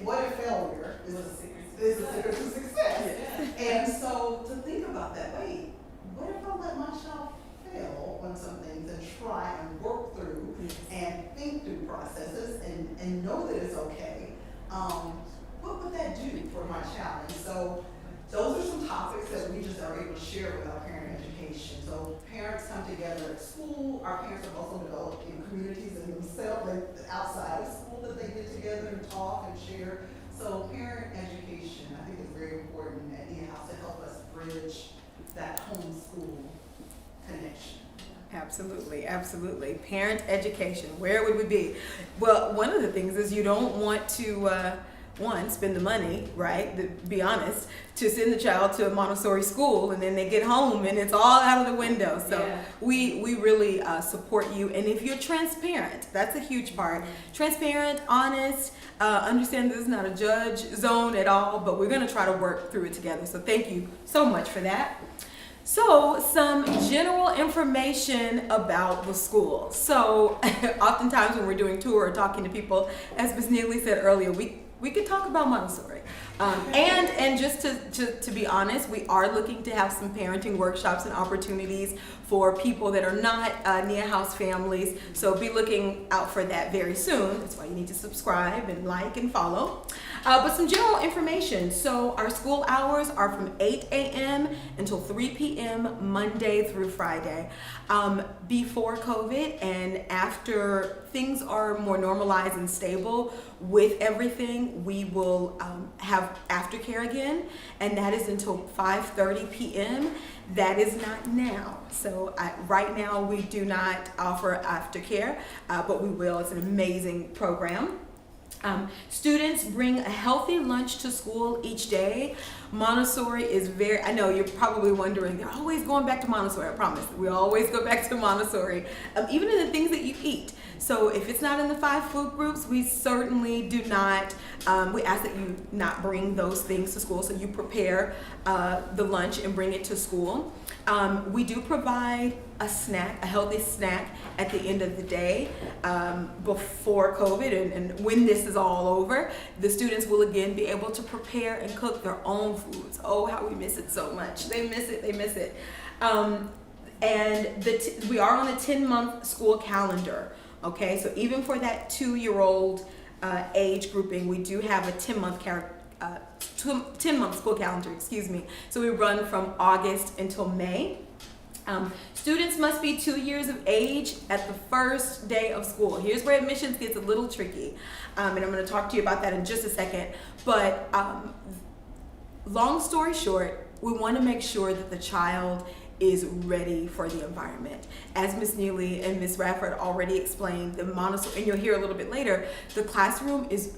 what if failure is the secret to success? Yeah. And so to think about that, wait, what if I let my child fail on some things and try and work through and think through processes and know that it's okay? What would that do for my child? And so those are some topics that we just are able to share with our parent education. So parents come together at school. Our parents have also developed in communities and themselves, like outside of school, that they get together and talk and share. So parent education, I think, is very important at Nia House to help us bridge that homeschool connection. Absolutely, absolutely. Parent education, where would we be? Well, one of the things is you don't want to, spend the money, right? To be honest, to send the child to a Montessori school and then they get home and it's all out of the window. So Yeah. we really support you. And if you're transparent, that's a huge part. Transparent, honest, understand this is not a judge zone at all, but we're going to try to work through it together. So thank you so much for that. So some general information about the school. So oftentimes when we're doing tour or talking to people, as Ms. Neely said earlier, we could talk about Montessori. And just to be honest, we are looking to have some parenting workshops and opportunities for people that are not Nia House families. So be looking out for that very soon. That's why you need to subscribe and like and follow. But some general information. So our school hours are from 8 a.m. until 3 p.m. Monday through Friday. Before COVID and after things are more normalized and stable with everything, we will have aftercare again, and that is until 5:30 p.m. That is not now. So right now we do not offer aftercare, but we will. It's an amazing program. Students bring a healthy lunch to school each day. Montessori is I know you're probably wondering, they're always going back to Montessori. I promise. We always go back to Montessori, even in the things that you eat. So if it's not in the 5 food groups, we certainly do not, we ask that you not bring those things to school. So you prepare the lunch and bring it to school. We do provide a healthy snack at the end of the day. Before COVID and when this is all over, the students will again be able to prepare and cook their own foods. Oh, how we miss it so much. They miss it. And we are on a 10-month school calendar. Okay, so even for that 2-year-old age grouping, we do have a 10-month 10-month school calendar, excuse me. So we run from August until May. Students must be 2 years of age at the first day of school. Here's where admissions gets a little tricky, and I'm going to talk to you about that in just a second. But long story short, we want to make sure that the child is ready for the environment. As Ms. Neely and Ms. Rafford already explained, the Montessori, and you'll hear a little bit later, the classroom is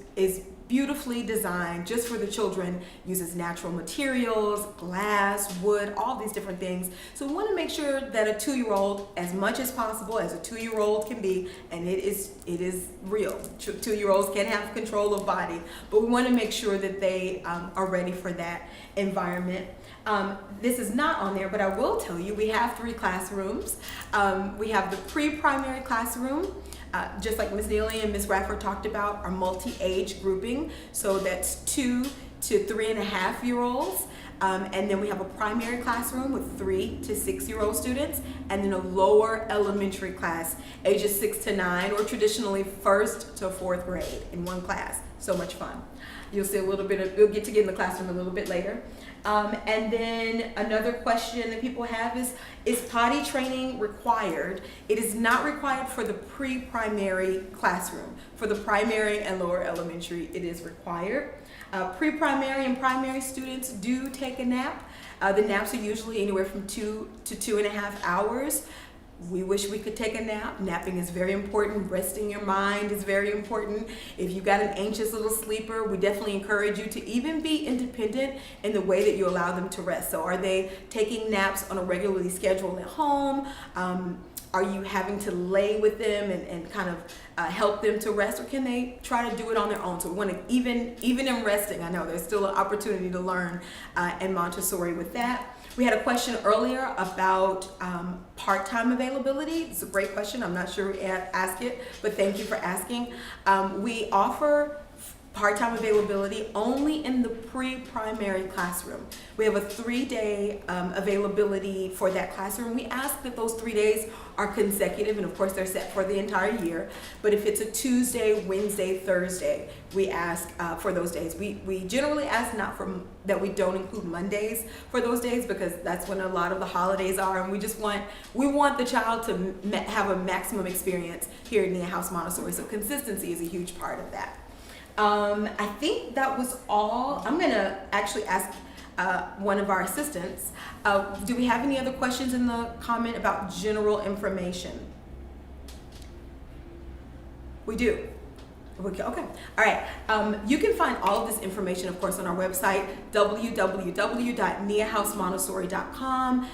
beautifully designed just for the children, uses natural materials, glass, wood, all these different things. So we want to make sure that a 2-year-old, as much as possible, as a 2-year-old can be, and it is real. 2-year-olds can have control of body, but we want to make sure that they are ready for that environment. This is not on there, but I will tell you, we have 3 classrooms. We have the pre-primary classroom, just like Ms. Neely and Ms. Rafford talked about, our multi-age grouping. So that's 2 to 3.5-year-olds. And then we have a primary classroom with 3 to 6-year-old students, and then a lower elementary class, ages 6 to 9, or traditionally 1st to 4th grade in one class. So much fun. You'll see a little bit of, you'll get to get in the classroom a little bit later. And then another question that people have is potty training required? It is not required for the pre-primary classroom. For the primary and lower elementary, it is required. Pre-primary and primary students do take a nap. The naps are usually anywhere from 2 to 2.5 hours. We wish we could take a nap. Napping is very important. Resting your mind is very important. If you've got an anxious little sleeper, we definitely encourage you to even be independent in the way that you allow them to rest. So are they taking naps on a regularly schedule at home? Are you having to lay with them and kind of help them to rest, or can they try to do it on their own? So we want to, even in resting, I know there's still an opportunity to learn in Montessori with that. We had a question earlier about part-time availability. It's a great question. I'm not sure we asked it, but thank you for asking. We offer part-time availability only in the pre-primary classroom. We have a 3-day availability for that classroom. We ask that those 3 days are consecutive, and of course they're set for the entire year. But if it's a Tuesday, Wednesday, Thursday, we ask for those days. We generally ask not for that we don't include Mondays for those days, because that's when a lot of the holidays are, and we want the child to have a maximum experience here at Nia House Montessori. So consistency is a huge part of that. I think that was all. I'm gonna actually ask one of our assistants. Do we have any other questions in the comment about general information? We do. Okay. All right. You can find all of this information, of course, on our website, www.niahousemontessori.com.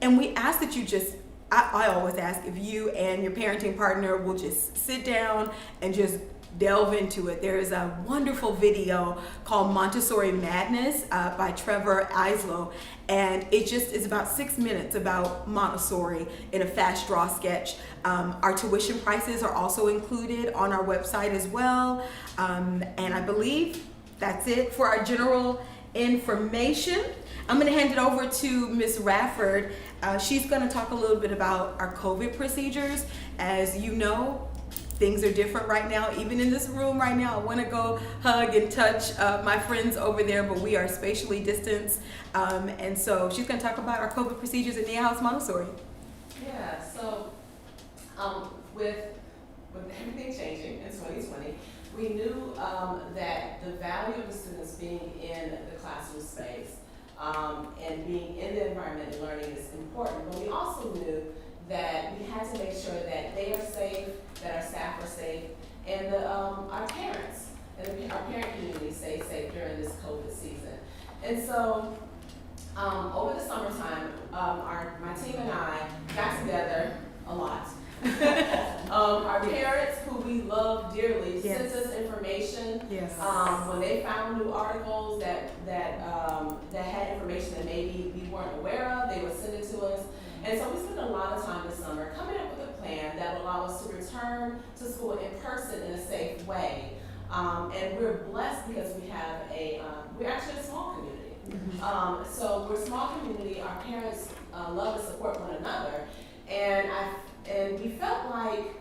And we ask that you just, I always ask if you and your parenting partner will just sit down and just delve into it. There is a wonderful video called Montessori Madness by Trevor Islow, and it just is about 6 minutes about Montessori in a fast draw sketch. Our tuition prices are also included on our website as well, and I believe that's it for our general information. I'm going to hand it over to Ms. Rafford. She's going to talk a little bit about our COVID procedures. As you know, things are different right now. Even in this room right now, I want to go hug and touch my friends over there, but we are spatially distanced. And so she's going to talk about our COVID procedures at Nia House Montessori. Yeah, so with everything changing in 2020, we knew that the value of the students being in the classroom space and being in the environment and learning is important, but we also knew that we had to make sure that they are safe, that our staff are safe, and our parents and our parent community stay safe during this COVID season. And so over the summertime, my team and I got together a lot. Our parents, who we love dearly, sent us information. Yes. When they found new articles that had information that maybe we weren't aware of, they would send it to us. And so we spent a lot of time this summer coming up with a plan that would allow us to return to school in person in a safe way. And we're blessed because we have we're actually a small community. Mm-hmm. So we're a small community. Our parents love and support one another. And we felt like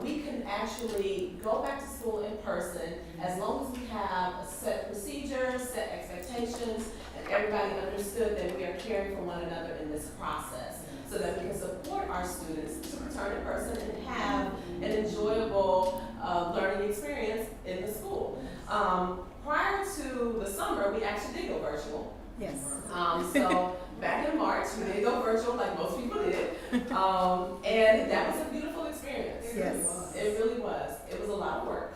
we can actually go back to school in person as long as we have a set procedures, set expectations, and everybody understood that we are caring for one another in this process. so that we can support our students to return in person and have an enjoyable learning experience in the school. Prior to the summer, we actually did go virtual. Yes. So back in March, we did go virtual like most people did. And that was a beautiful experience. Yes. It really was. It was a lot of work.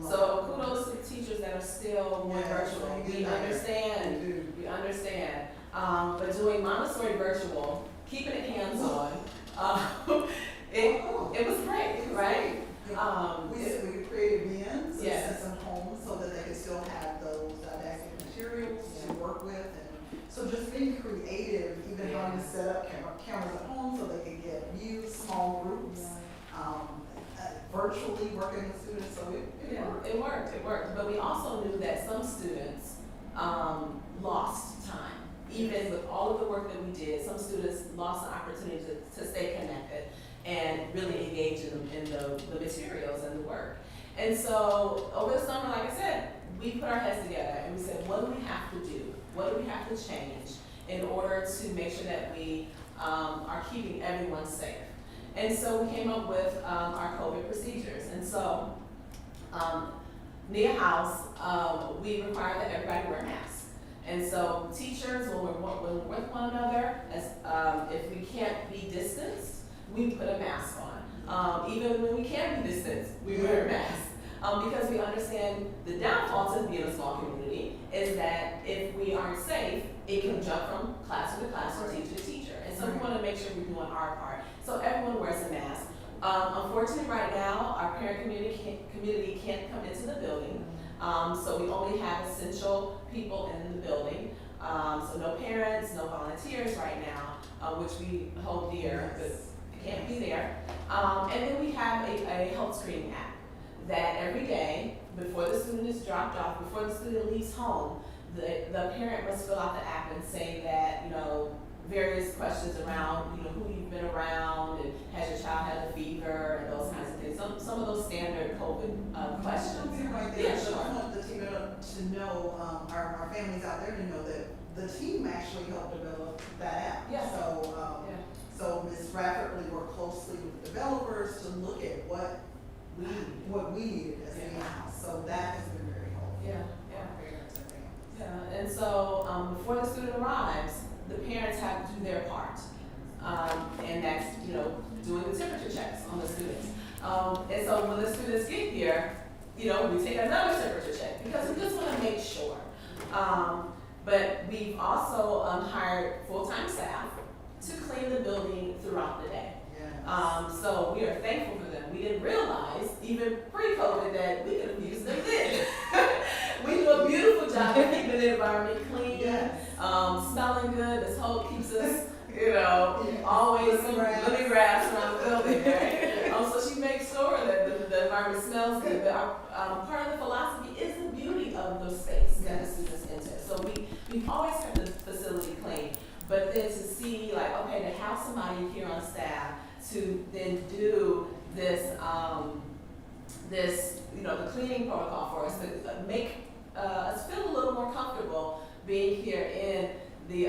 So kudos to the teachers that are still more virtual. We understand. We understand. But doing Montessori virtual, keeping it hands-on, it was great, right? We created bins, so Yes. sent some home so that they could still have those didactic materials to work with, and so just being creative, even having to set up cameras at home so they could get views, small groups, virtually working with students, so it worked. It worked. But we also knew that some students lost time. Even with all of the work that we did, some students lost the opportunity to stay connected and really engage in the materials and the work. And so over the summer, like I said, we put our heads together and we said, what do we have to do? What do we have to change in order to make sure that we are keeping everyone safe? And so we came up with our COVID procedures. And so Nia House, we require that everybody wear masks. And so teachers, when we're with one another, if we can't be distanced, we put a mask on. Even when we can be distanced, we wear a mask. Because we understand the downfall to being a small community is that if we aren't safe, it can jump from classroom to classroom, teacher to teacher. And so we want to make sure we're doing our part. So everyone wears a mask. Unfortunately, right now, our parent community can't come into the building. So we only have essential people in the building. So no parents, no volunteers right now, which we hold dear, but can't be there. And then we have a health screening app that every day, before the student is dropped off, before the student leaves home, the parent must fill out the app and say that, various questions around, who you've been around, and has your child had a fever, and those kinds of things. Some of those standard COVID questions. Right there. Yeah, sure. I want the team to know, our families out there to know that the team actually helped develop that app. Yeah. So Ms. Bradford really worked closely with developers to look at what we needed as a house. So that has been very helpful. Yeah. Parents and families. Yeah, and so before the student arrives, the parents have to do their part, and that's doing the temperature checks on the students. And so when the students get here, we take another temperature check because we just want to make sure. But we've also hired full-time staff to clean the building throughout the day. Yes. So we are thankful for them. We didn't realize, even pre-COVID, that we could have used them then. We do a beautiful job of keeping the environment clean, Yes. smelling good. This whole keeps us, always some lemongrass around the building, right? So she makes sure that the environment smells good. But our part of the philosophy is the beauty of the space that the students enter. So we've always kept the facility clean. But then to see, to have somebody here on staff to then do this, the cleaning protocol for us, to make us feel a little more comfortable being here in the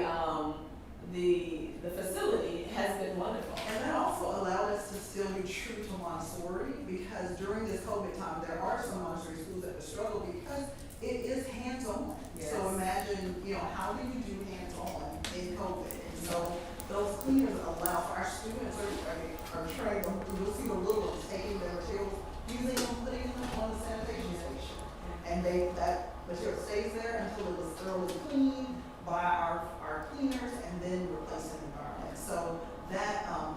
facility has been wonderful. And that also allowed us to still be true to Montessori, because during this COVID time, there are some Montessori schools that struggle because it is hands-on. Yes. So imagine, how do you do hands-on in COVID? And so those cleaners allow for our students are trained, you'll see the little ones taking their materials, using them, putting them on the sanitation station. And that material stays there until it was thoroughly cleaned by our cleaners and then replaced in the environment. So that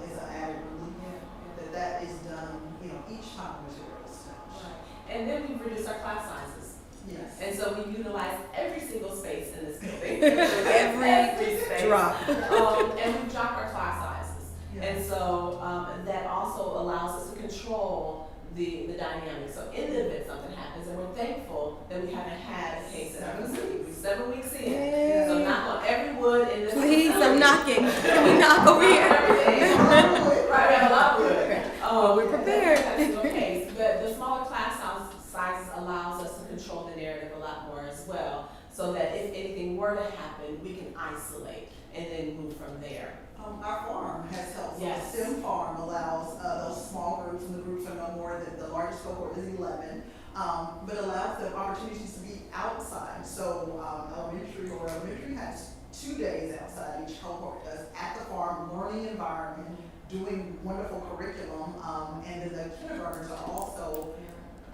is an added relief that is done, each time the material is touched. Right. And then we've reduced our class sizes. Yes. And so we utilize every single space in this building. Every space. drop. And we've dropped our class sizes. Yes. And so that also allows us to control the dynamics. So in the event something happens, and we're thankful that we haven't had a case in our facility. We're 7 weeks in. Yay. So knock on every wood in this Please, facility. I'm knocking. Can we knock over here? Right, we have a lot of wood. Well, we're prepared. That's no case. But the smaller class sizes allows us to control the narrative a lot more as well, so that if anything were to happen, we can isolate and then move from there. Our farm has helped. Yes. So STEM Farm allows those small groups, and the groups are no more than the largest cohort is 11, but allows them opportunities to be outside. So elementary has 2 days outside. Each cohort does at the farm, learning environment, doing wonderful curriculum, and then the kindergartners are also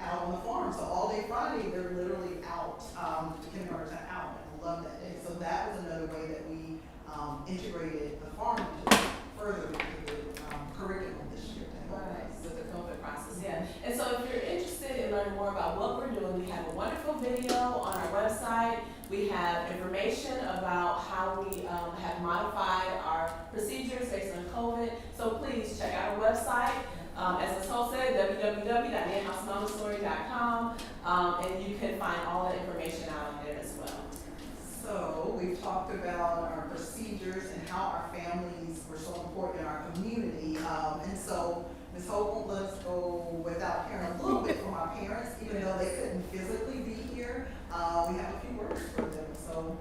out on the farm. So all day Friday, they're literally out. The kindergartners are out, and I love that day. So that was another way that we integrated the farm into further into the curriculum this year. Right, with the COVID process, yeah. And so if you're interested in learning more about what we're doing, we have a wonderful video on our website. We have information about how we have modified our procedures based on COVID. So please check out our website. As Nicole said, www.neahousemontessori.com, and you can find all that information out on there as well. So we've talked about our procedures and how our families were so important in our community. And so Ms. Hope won't let us go without hearing a little bit from our parents, even though they couldn't physically be here. We have a few words for them. So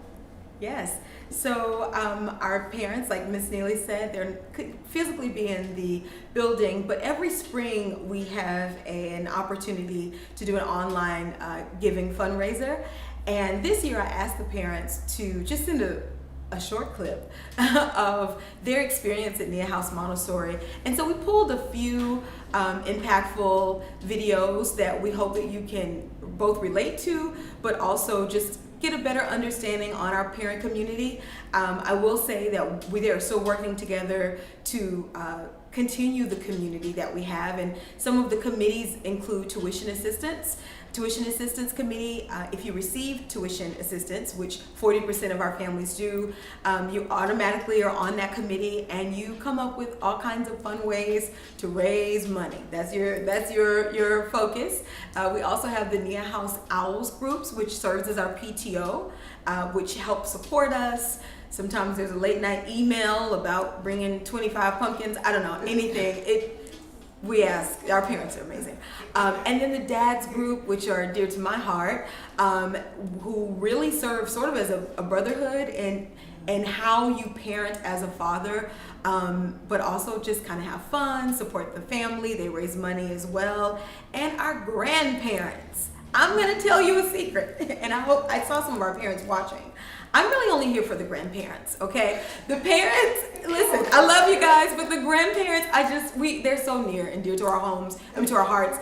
Yes. So our parents, like Miss Neely said, they could physically be in the building, but every spring we have an opportunity to do an online giving fundraiser. And this year I asked the parents to just send a short clip of their experience at Nia House Montessori. And so we pulled a few impactful videos that we hope that you can both relate to, but also just get a better understanding on our parent community. I will say that we are still working together to continue the community that we have, and some of the committees include tuition assistance committee. If you receive tuition assistance, which 40% of our families do, you automatically are on that committee, and you come up with all kinds of fun ways to raise money. That's your focus. We also have the Nia House Owls groups, which serves as our PTO, which helps support us. Sometimes there's a late night email about bringing 25 pumpkins. I don't know, anything. We ask, our parents are amazing. And then the dads group, which are dear to my heart, who really serve sort of as a brotherhood and how you parent as a father, but also just kind of have fun, support the family. They raise money as well. And our grandparents. I'm gonna tell you a secret, and I saw some of our parents watching. I'm really only here for the grandparents, okay? The parents, listen, I love you guys, but the grandparents, they're so near and dear to our homes, to our hearts.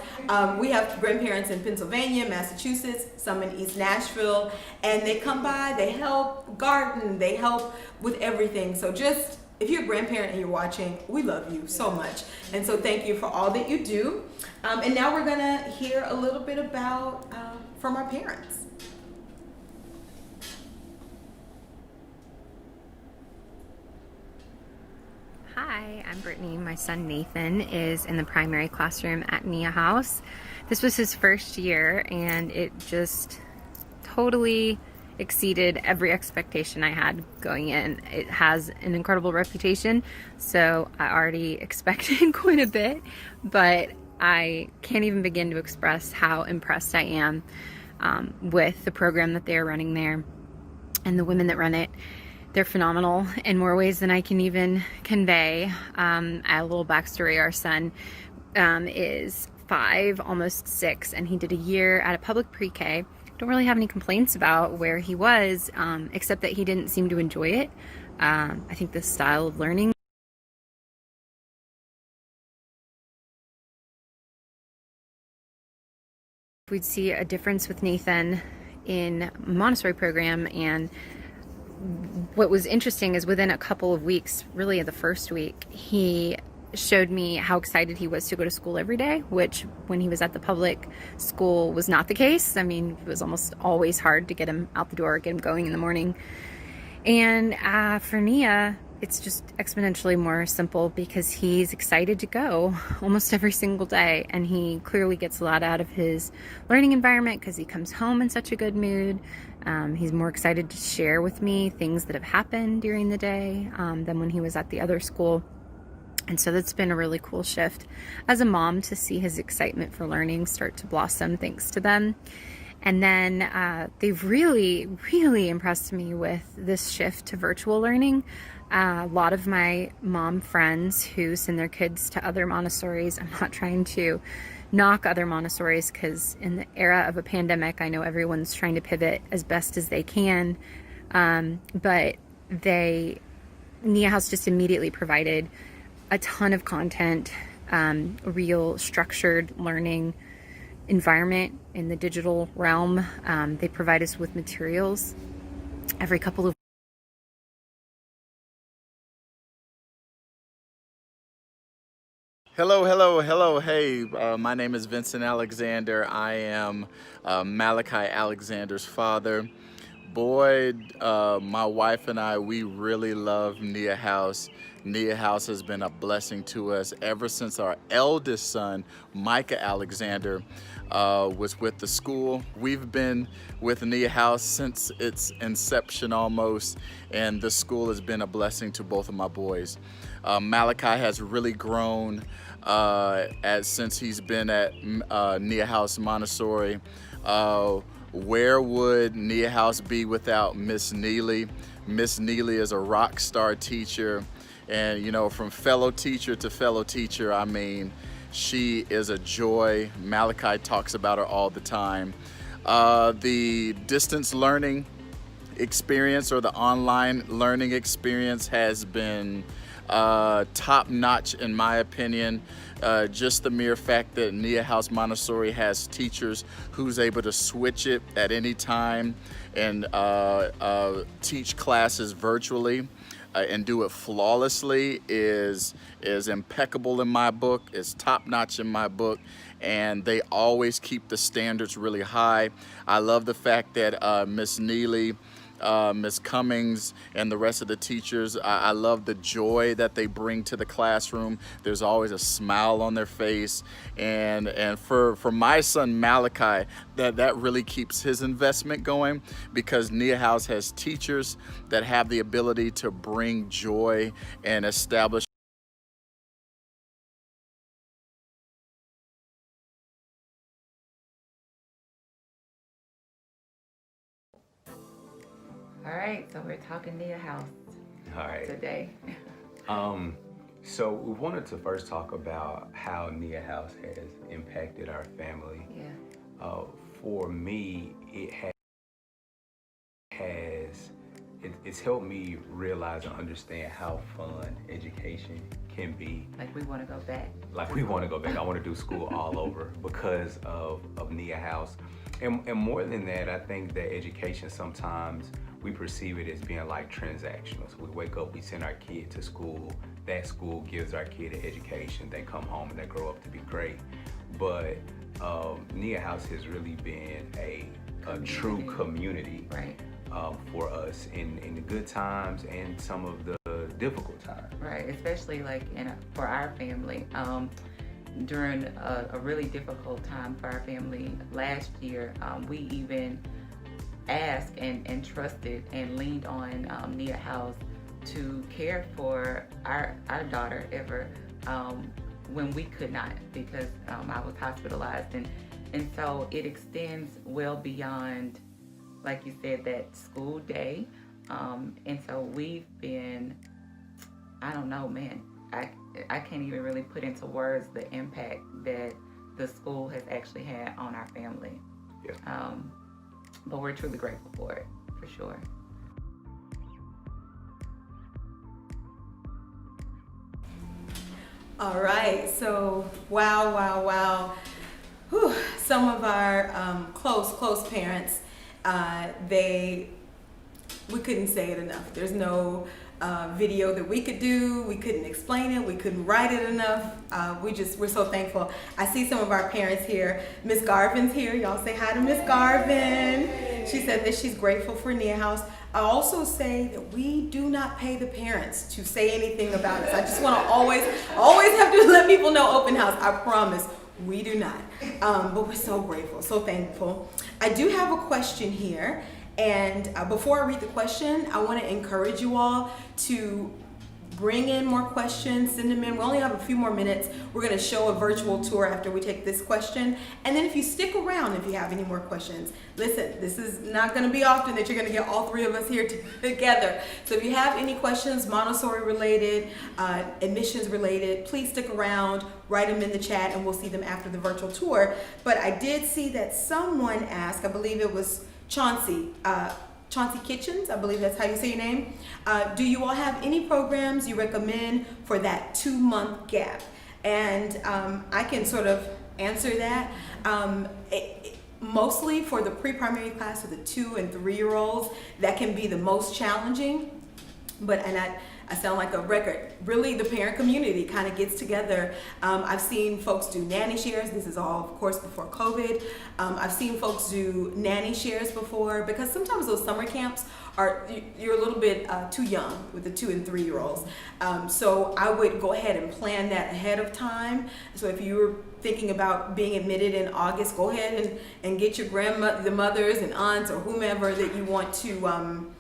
We have grandparents in Pennsylvania, Massachusetts, some in East Nashville, and they come by, they help garden, they help with everything. So just, if you're a grandparent and you're watching, we love you so much. And so thank you for all that you do. And now we're gonna hear a little bit about, from our parents. Hi, I'm Brittany. My son Nathan is in the primary classroom at Nia House. This was his first year, and it just totally exceeded every expectation I had going in. It has an incredible reputation, so I already expected quite a bit, but I can't even begin to express how impressed I am with the program that they are running there and the women that run it. They're phenomenal in more ways than I can even convey. A little backstory, our son is 5, almost 6, and he did a year at a public pre-K. Don't really have any complaints about where he was, except that he didn't seem to enjoy it. I think the style of learning we'd see a difference with Nathan in Montessori program. And what was interesting is within a couple of weeks, really the first week, he showed me how excited he was to go to school every day, which when he was at the public school was not the case. I mean, it was almost always hard to get him out the door, get him going in the morning. And for Nia, it's just exponentially more simple because he's excited to go almost every single day, and he clearly gets a lot out of his learning environment because he comes home in such a good mood. He's more excited to share with me things that have happened during the day than when he was at the other school. And so that's been a really cool shift as a mom to see his excitement for learning start to blossom thanks to them. And then they've really, really impressed me with this shift to virtual learning. A lot of my mom friends who send their kids to other Montessoris, I'm not trying to knock other Montessoris because in the era of a pandemic, I know everyone's trying to pivot as best as they can. But Nia House just immediately provided a ton of content, real structured learning environment in the digital realm. They provide us with materials every couple of Hello. Hey, my name is Vincent Alexander. I am Malachi Alexander's father. Boyd, my wife and I, we really love Nia House. Nia House has been a blessing to us ever since our eldest son, Micah Alexander, was with the school. We've been with Nia House since its inception almost, and the school has been a blessing to both of my boys. Malachi has really grown since he's been at Nia House Montessori. Where would Nia House be without Miss Neely? Miss Neely is a rock star teacher, and you know, from fellow teacher to fellow teacher, I mean, she is a joy. Malachi talks about her all the time. The distance learning experience or the online learning experience has been top notch in my opinion. Just the mere fact that Nia House Montessori has teachers who's able to switch it at any time and teach classes virtually and do it flawlessly is impeccable in my book, is top notch in my book, and they always keep the standards really high. I love the fact that Miss Neely, Ms. Cummings, and the rest of the teachers, I love the joy that they bring to the classroom. There's always a smile on their face, and for my son Malachi, that really keeps his investment going, because Nia House has teachers that have the ability to bring joy and establish All right, so we're talking Nia House All right. today. So we wanted to first talk about how Nia House has impacted our family. Yeah. For me, it's helped me realize and understand how fun education can be. Like we want to go back. Like we want to go back. I want to do school all over because of Nia House. And more than that, I think that education sometimes we perceive it as being like transactional. So we wake up, we send our kid to school, that school gives our kid an education, they come home and they grow up to be great. But Nia House has really been a true community, Right. For us in the good times and some of the difficult times. Right, especially like for our family. During a really difficult time for our family last year, we even asked and trusted and leaned on Nia House to care for our daughter Ever when we could not, because I was hospitalized, and so it extends well beyond, like you said, that school day, and so we've been, I don't know, man, I can't even really put into words the impact that the school has actually had on our family. Yeah. But we're truly grateful for it, for sure. All right, so wow. Whew. Some of our close parents, we couldn't say it enough. There's no video that we could do. We couldn't explain it. We couldn't write it enough. We're so thankful. I see some of our parents here. Miss Garvin's here. Y'all say hi to Miss Garvin. She said that she's grateful for Nia House. I also say that we do not pay the parents to say anything about us. I just want to always have to let people know, open house. I promise we do not. But we're so grateful, so thankful. I do have a question here. And before I read the question, I want to encourage you all to bring in more questions, send them in. We only have a few more minutes. We're going to show a virtual tour after we take this question. And then if you stick around, if you have any more questions, listen, this is not going to be often that you're going to get all three of us here together. So if you have any questions, Montessori related, admissions related, please stick around, write them in the chat, and we'll see them after the virtual tour. But I did see that someone asked, I believe it was Chauncey Kitchens, I believe that's how you say your name. Do you all have any programs you recommend for that 2-month gap? And I can sort of answer that. Mostly for the pre-primary class, or the 2 and 3-year-olds, that can be the most challenging. But, and I sound like a record. Really, the parent community kind of gets together. I've seen folks do nanny shares. This is all, of course, before COVID. I've seen folks do nanny shares before, because sometimes those summer camps you're a little bit too young with the 2 and 3-year-olds. So I would go ahead and plan that ahead of time. So if you were thinking about being admitted in August, go ahead and get your the mothers and aunts or whomever that you want to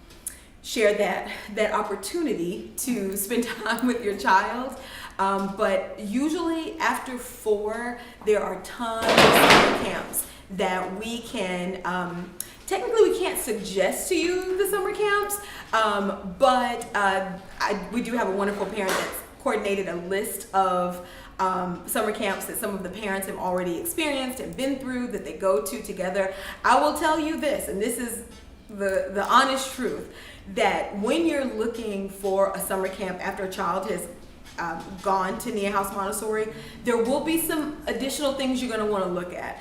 share that opportunity to spend time with your child. But usually after 4, there are tons of summer camps that we can, technically we can't suggest to you the summer camps, but we do have a wonderful parent that's coordinated a list of summer camps that some of the parents have already experienced and been through, that they go to together. I will tell you this, and this is the honest truth, that when you're looking for a summer camp after a child has gone to Nia House Montessori, there will be some additional things you're going to want to look at.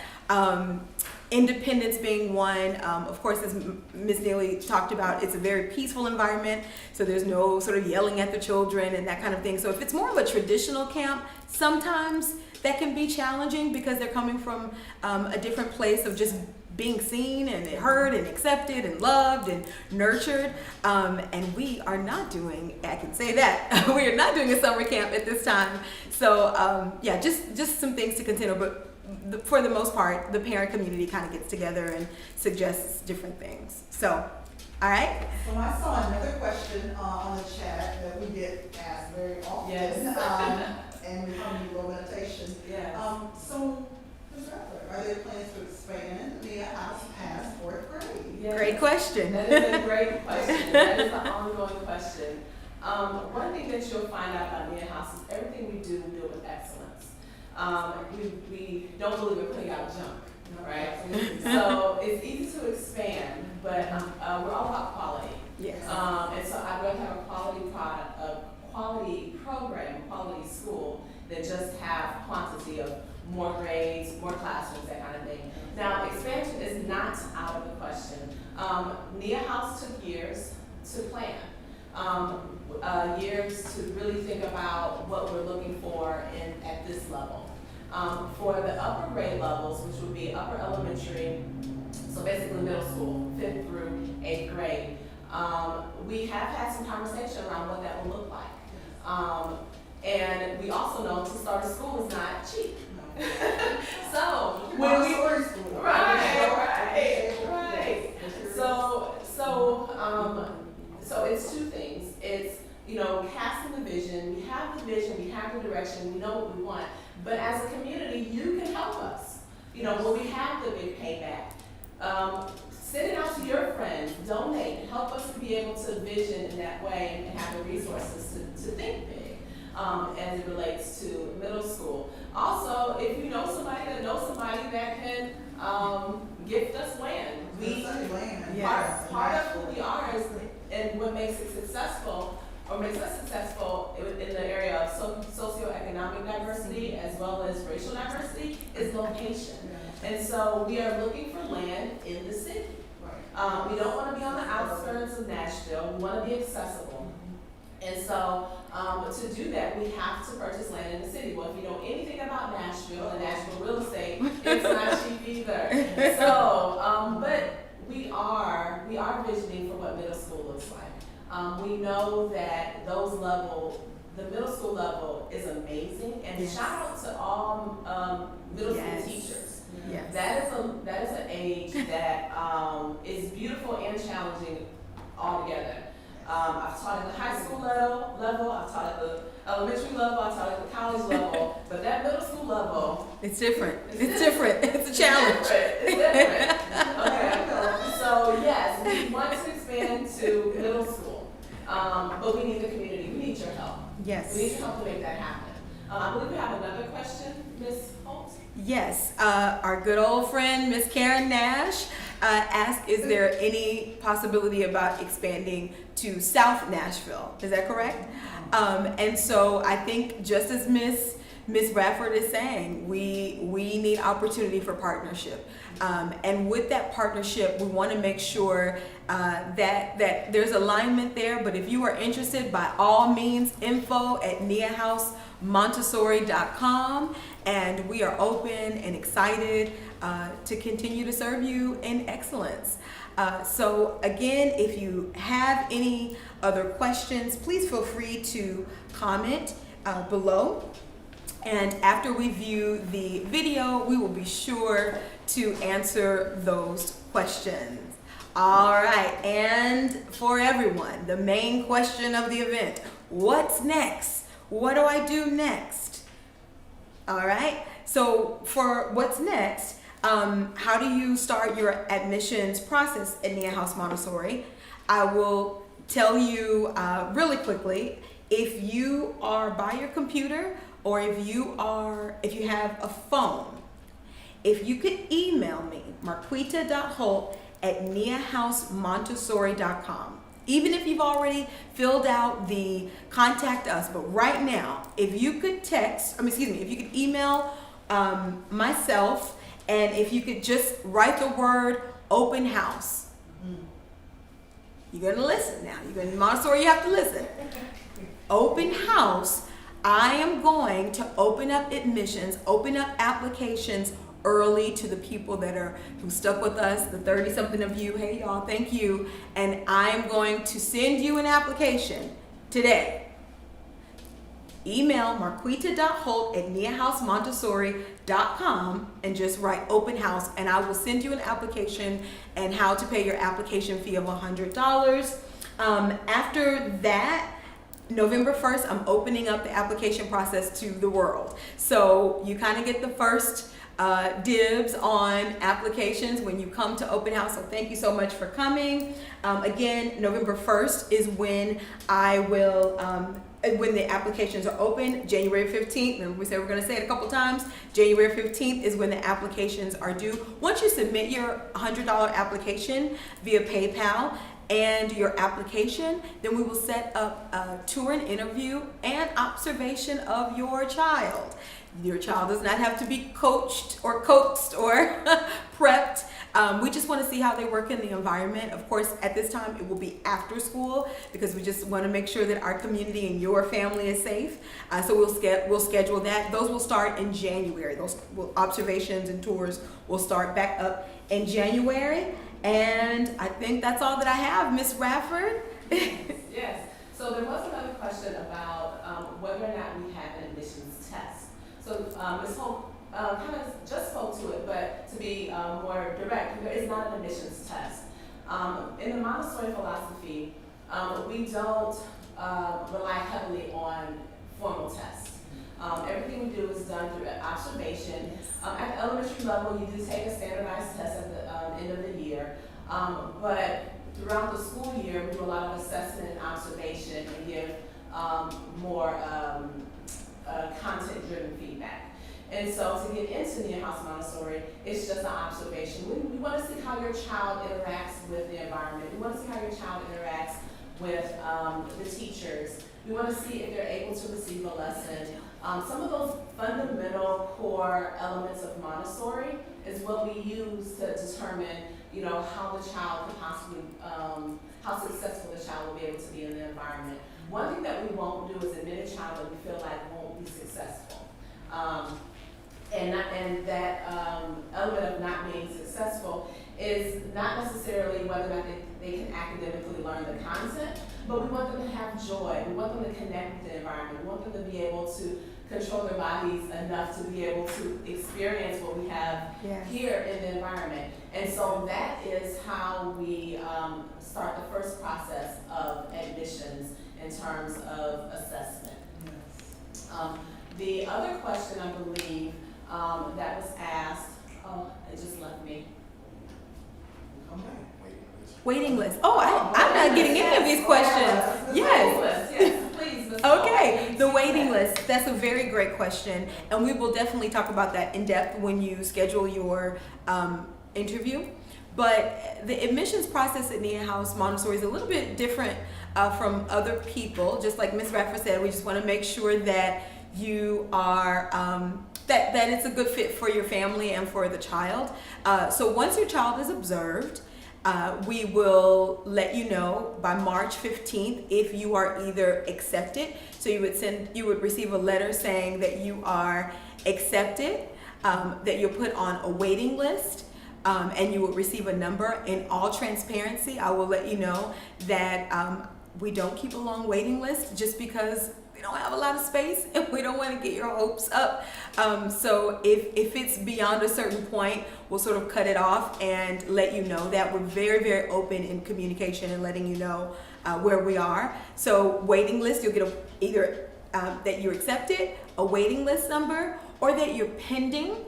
Independence being one. Of course, as Ms. Neely talked about, it's a very peaceful environment, so there's no sort of yelling at the children and that kind of thing. So if it's more of a traditional camp, sometimes that can be challenging because they're coming from a different place of just being seen and heard and accepted and loved and nurtured. And we are not doing, I can say that, we are not doing a summer camp at this time. So yeah, just some things to consider. But for the most part, the parent community kind of gets together and suggests different things. So, all right. So I saw another question on the chat that we get asked very often. Yes. And we come to meditation. Yes. So, Ms. Ruffler, are there plans to expand the house past 4th grade? Yes. Great question. That is a great question. That is an ongoing question. One thing that you'll find out about Nia House is everything we do with excellence. We don't believe in putting out junk, right? So it's easy to expand, but we're all about quality. Yes. And so I'd rather have a quality product, a quality program, a quality school, than just have quantity of more grades, more classrooms, that kind of thing. Now, expansion is not out of the question. Nia House took years to plan. Years to really think about what we're looking for at this level. For the upper grade levels, which would be upper elementary, so basically middle school, 5th through 8th grade, we have had some conversation around what that will look like. And we also know to start a school is not cheap. So when we So it's 2 things. It's, casting the vision. We have the vision, we have the direction, we know what we want. But as a community, you can help us. When we have the big payback, send it out to your friends, donate, help us to be able to vision in that way and have the resources to think big as it relates to middle school. Also, if you know somebody that can gift us land. Part of who we are is, and what makes it successful, or makes us successful in the area of socioeconomic diversity as well as racial diversity, is location. And so we are looking for land in the city. We don't want to be on the outskirts of Nashville. We want to be accessible. And so to do that, we have to purchase land in the city. Well, if you know anything about Nashville and Nashville real estate, it's not cheap either. So, but we are visioning for what middle school looks like. We know that the middle school level is amazing, and shout out to all middle school teachers. Yes. That is an age that is beautiful and challenging all together. I've taught at the high school level, I've taught at the elementary level, I've taught at the college level, but that middle school level, It's different. It's different. It's a challenge. It's different. Okay. So yes, we want to expand to middle school, but we need the community. We need your help. Yes. We need your help to make that happen. I believe we have another question, Ms. Holt. Yes, our good old friend, Miss Karen Nash, asked, is there any possibility about expanding to South Nashville? Is that correct? And so I think just as Miss Radford is saying, we need opportunity for partnership. And with that partnership, we want to make sure that there's alignment there. But if you are interested, by all means, info@niahousemontessori.com. And we are open and excited to continue to serve you in excellence. So again, if you have any other questions, please feel free to comment below. And after we view the video, we will be sure to answer those questions. All right, and for everyone, the main question of the event, what's next? What do I do next? All right, so for what's next, how do you start your admissions process at Nia House Montessori? I will tell you really quickly, if you are by your computer or if you have a phone, if you could email me, marquita.holt@niahousemontessori.com. Even if you've already filled out the contact us, but right now, if you could if you could email myself, and if you could just write the word open house. You're gonna listen now. You're gonna Montessori, you have to listen. Open house. I am going to open up admissions, open up applications early to the people who stuck with us, the 30-something of you. Hey y'all, thank you. And I'm going to send you an application today. Email marquita.holt@niahousemontessori.com and just write open house, and I will send you an application and how to pay your application fee of $100. After that, November 1st, I'm opening up the application process to the world. So you kind of get the first dibs on applications when you come to open house. So thank you so much for coming. Again, November 1st is when I will, when the applications are open. January 15th, remember we said we're going to say it a couple times, January 15th is when the applications are due. Once you submit your $100 application via PayPal and your application, then we will set up a tour and interview and observation of your child. Your child does not have to be coached or coaxed or prepped. We just want to see how they work in the environment. Of course, at this time, it will be after school because we just want to make sure that our community and your family is safe. So we'll schedule that. Those will start in January. Those observations and tours will start back up in January. And I think that's all that I have, Miss Radford. Yes. So there was another question about whether or not we have an admissions test. So Ms. Holt kind of just spoke to it, but to be more direct, there is not an admissions test. In the Montessori philosophy, we don't rely heavily on formal tests. Everything we do is done through observation. At the elementary level, you do take a standardized test at the end of the year, but throughout the school year, we do a lot of assessment and observation and give more content-driven feedback. And so to get into Nia House Montessori, it's just an observation. We want to see how your child interacts with the environment. We want to see how your child interacts with the teachers. We want to see if they're able to receive a lesson. Some of those fundamental core elements of Montessori is what we use to determine, how the child could possibly, how successful the child will be able to be in the environment. One thing that we won't do is admit a child that we feel like won't be successful. And that element of not being successful is not necessarily whether or not they can academically learn the content, but we want them to have joy. We want them to connect with the environment. We want them to be able to control their bodies enough to be able to experience what we have here in the environment. And so that is how we start the first process of admissions in terms of assessment. The other question I believe that was asked, oh, it just left me. Come back. Waiting list. Oh, I'm not getting any of these questions. Yes. Yes, please, Ms. Hall. Okay, the waiting list. That's a very great question, and we will definitely talk about that in depth when you schedule your interview. But the admissions process at Nia House Montessori is a little bit different from other people. Just like Ms. Radford said, we just want to make sure that you are that it's a good fit for your family and for the child. So once your child is observed, we will let you know by March 15th if you are either accepted. So you would receive a letter saying that you are accepted, that you're put on a waiting list, and you will receive a number. In all transparency, I will let you know that we don't keep a long waiting list just because we don't have a lot of space and we don't want to get your hopes up. So if it's beyond a certain point, we'll sort of cut it off and let you know that. We're very, very open in communication and letting you know where we are. So waiting list, you'll get either that you're accepted, a waiting list number, or that you're pending.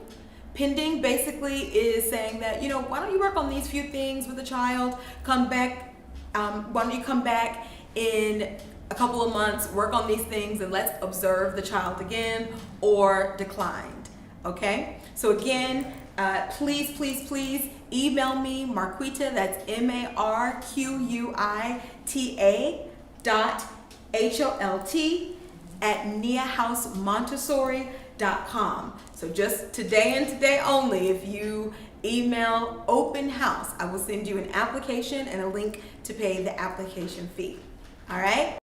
Pending basically is saying that, why don't you work on these few things with the child, come back, why don't you come back in a couple of months, work on these things, and let's observe the child again, or declined. Okay? So again, please email me, Marquita, that's MARQUITA.HOLT @NiaHouseMontessori.com. So just today and today only, if you email open house, I will send you an application and a link to pay the application fee. All right?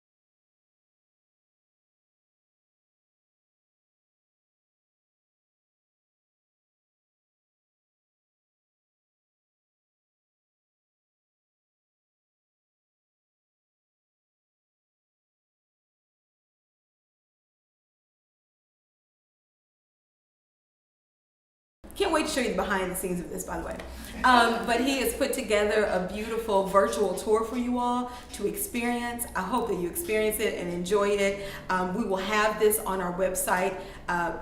Can't wait to show you the behind the scenes of this, by the way. But he has put together a beautiful virtual tour for you all to experience. I hope that you experience it and enjoy it. We will have this on our website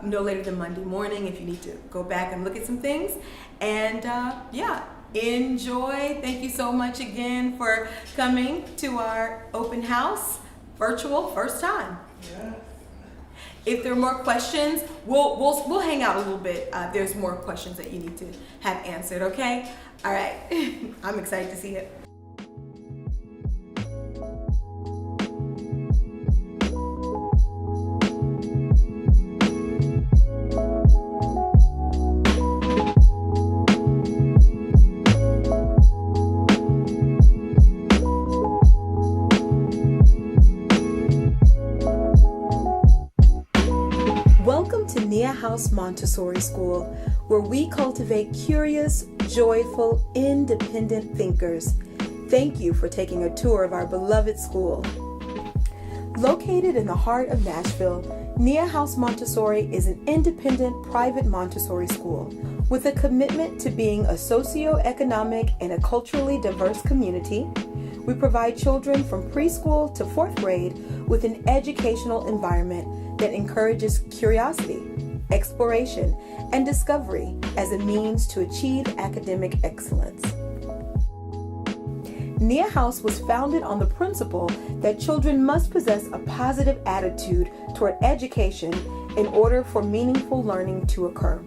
no later than Monday morning if you need to go back and look at some things. And yeah, enjoy. Thank you so much again for coming to our open house, virtual, first time. Yeah. If there are more questions, we'll hang out a little bit. There's more questions that you need to have answered, okay? All right, I'm excited to see it. Welcome to Nia House Montessori School, where we cultivate curious, joyful, independent thinkers. Thank you for taking a tour of our beloved school. Located in the heart of Nashville, Nia House Montessori is an independent private Montessori school with a commitment to being a socio-economic and a culturally diverse community. We provide children from preschool to 4th grade with an educational environment that encourages curiosity, exploration, and discovery as a means to achieve academic excellence. Nia House was founded on the principle that children must possess a positive attitude toward education in order for meaningful learning to occur.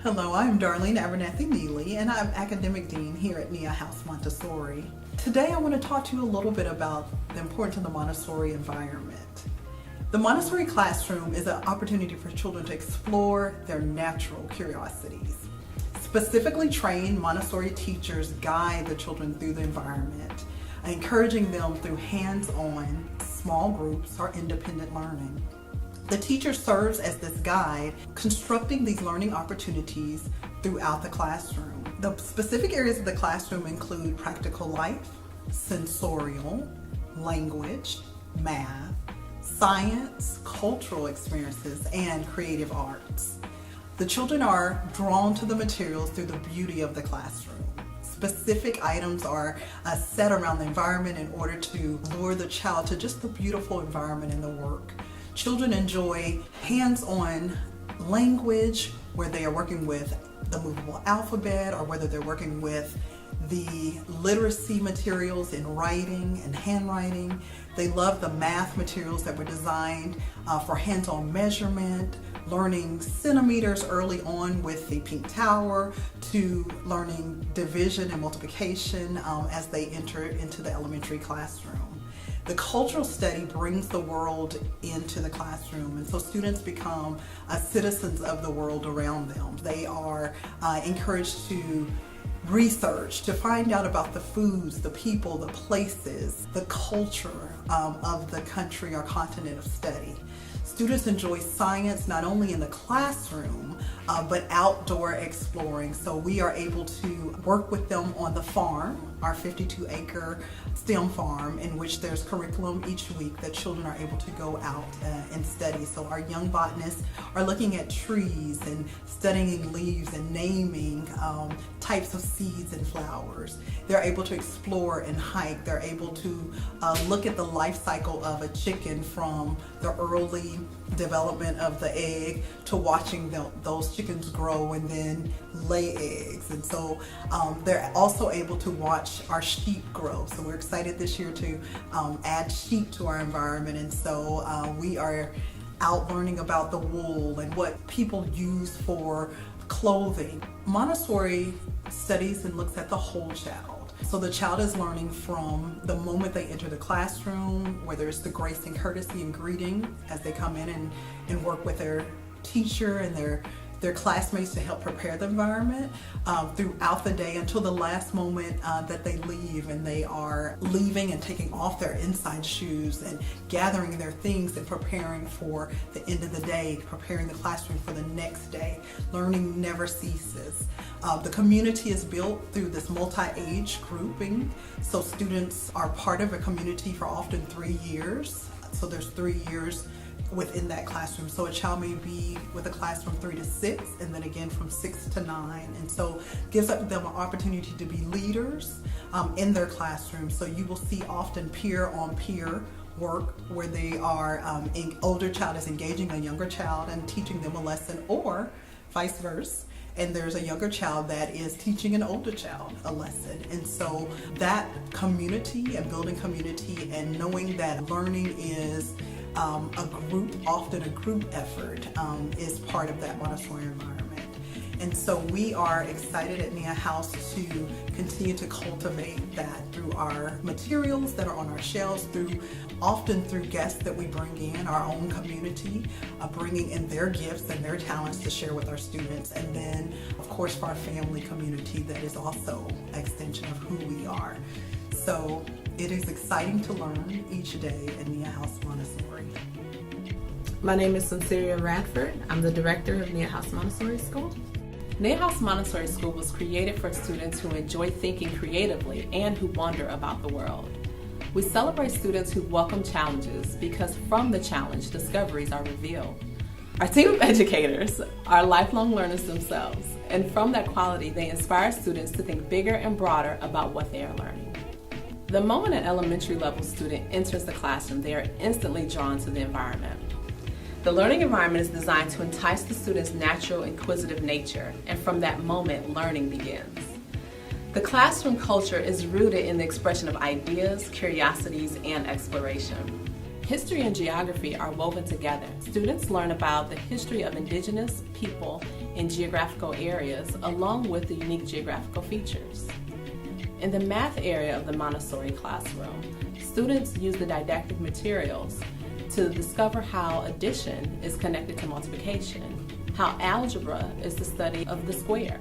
Hello, I'm Darlene Abernathy Neely, and I'm Academic Dean here at Nia House Montessori. Today I want to talk to you a little bit about the importance of the Montessori environment. The Montessori classroom is an opportunity for children to explore their natural curiosities. Specifically trained Montessori teachers guide the children through the environment, encouraging them through hands-on, small groups, or independent learning. The teacher serves as this guide, constructing these learning opportunities throughout the classroom. The specific areas of the classroom include practical life, sensorial, language, math, science, cultural experiences, and creative arts. The children are drawn to the materials through the beauty of the classroom. Specific items are set around the environment in order to lure the child to just the beautiful environment in the work. Children enjoy hands-on language where they are working with the movable alphabet, or whether they're working with the literacy materials in writing and handwriting. They love the math materials that were designed for hands-on measurement, learning centimeters early on with the pink tower, to learning division and multiplication as they enter into the elementary classroom. The cultural study brings the world into the classroom, and so students become citizens of the world around them. They are encouraged to research, to find out about the foods, the people, the places, the culture of the country or continent of study. Students enjoy science not only in the classroom, but outdoor exploring. So we are able to work with them on the farm, our 52-acre STEM farm, in which there's curriculum each week that children are able to go out and study. So our young botanists are looking at trees and studying leaves and naming types of seeds and flowers. They're able to explore and hike. They're able to look at the life cycle of a chicken from the early development of the egg to watching those chickens grow and then lay eggs. And so they're also able to watch our sheep grow. So we're excited this year to add sheep to our environment, and so we are out learning about the wool and what people use for clothing. Montessori studies and looks at the whole child. So the child is learning from the moment they enter the classroom, whether it's the grace and courtesy and greeting as they come in and work with their teacher and their classmates to help prepare the environment, throughout the day until the last moment that they leave, and they are leaving and taking off their inside shoes and gathering their things and preparing for the end of the day, preparing the classroom for the next day. Learning never ceases. The community is built through this multi-age grouping, so students are part of a community for often 3 years. So there's 3 years within that classroom. So a child may be with a class from 3 to 6, and then again from 6 to 9. And so gives them an opportunity to be leaders in their classroom. So you will see often peer on peer work where they are, an older child is engaging a younger child and teaching them a lesson, or vice versa. And there's a younger child that is teaching an older child a lesson. And so that community and building community and knowing that learning is often a group effort, is part of that Montessori environment. And so we are excited at Nia House to continue to cultivate that through our materials that are on our shelves, often through guests that we bring in, our own community, bringing in their gifts and their talents to share with our students. And then, of course, for our family community that is also an extension of who we are. So it is exciting to learn each day at Nia House Montessori. My name is Cynceria Radford. I'm the director of Nia House Montessori School. Nia House Montessori School was created for students who enjoy thinking creatively and who wonder about the world. We celebrate students who welcome challenges because from the challenge, discoveries are revealed. Our team of educators are lifelong learners themselves, and from that quality, they inspire students to think bigger and broader about what they are learning. The moment an elementary level student enters the classroom, they are instantly drawn to the environment. The learning environment is designed to entice the student's natural inquisitive nature, and from that moment, learning begins. The classroom culture is rooted in the expression of ideas, curiosities, and exploration. History and geography are woven together. Students learn about the history of indigenous people in geographical areas, along with the unique geographical features. In the math area of the Montessori classroom, students use the didactic materials to discover how addition is connected to multiplication, how algebra is the study of the square.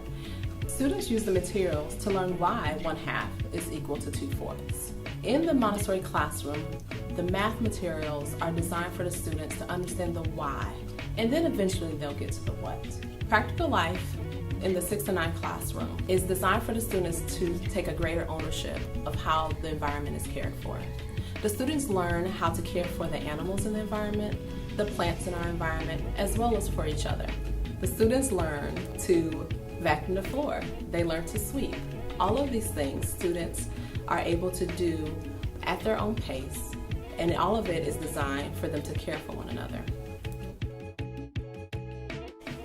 Students use the materials to learn why 1/2 is equal to 2/4. In the Montessori classroom, the math materials are designed for the students to understand the why, and then eventually they'll get to the what. Practical life in the 6 to 9 classroom is designed for the students to take a greater ownership of how the environment is cared for. The students learn how to care for the animals in the environment, the plants in our environment, as well as for each other. The students learn to vacuum the floor. They learn to sweep. All of these things students are able to do at their own pace, and all of it is designed for them to care for one another.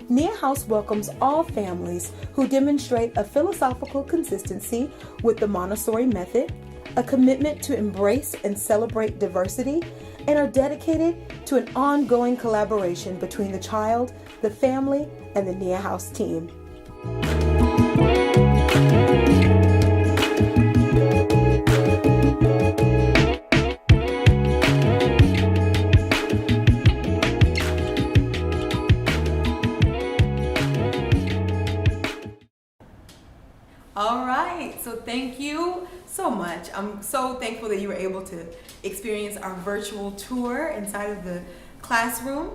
Nia House welcomes all families who demonstrate a philosophical consistency with the Montessori method, a commitment to embrace and celebrate diversity, and are dedicated to an ongoing collaboration between the child, the family, and the Nia House team. All right, so thank you so much. I'm so thankful that you were able to experience our virtual tour inside of the classroom.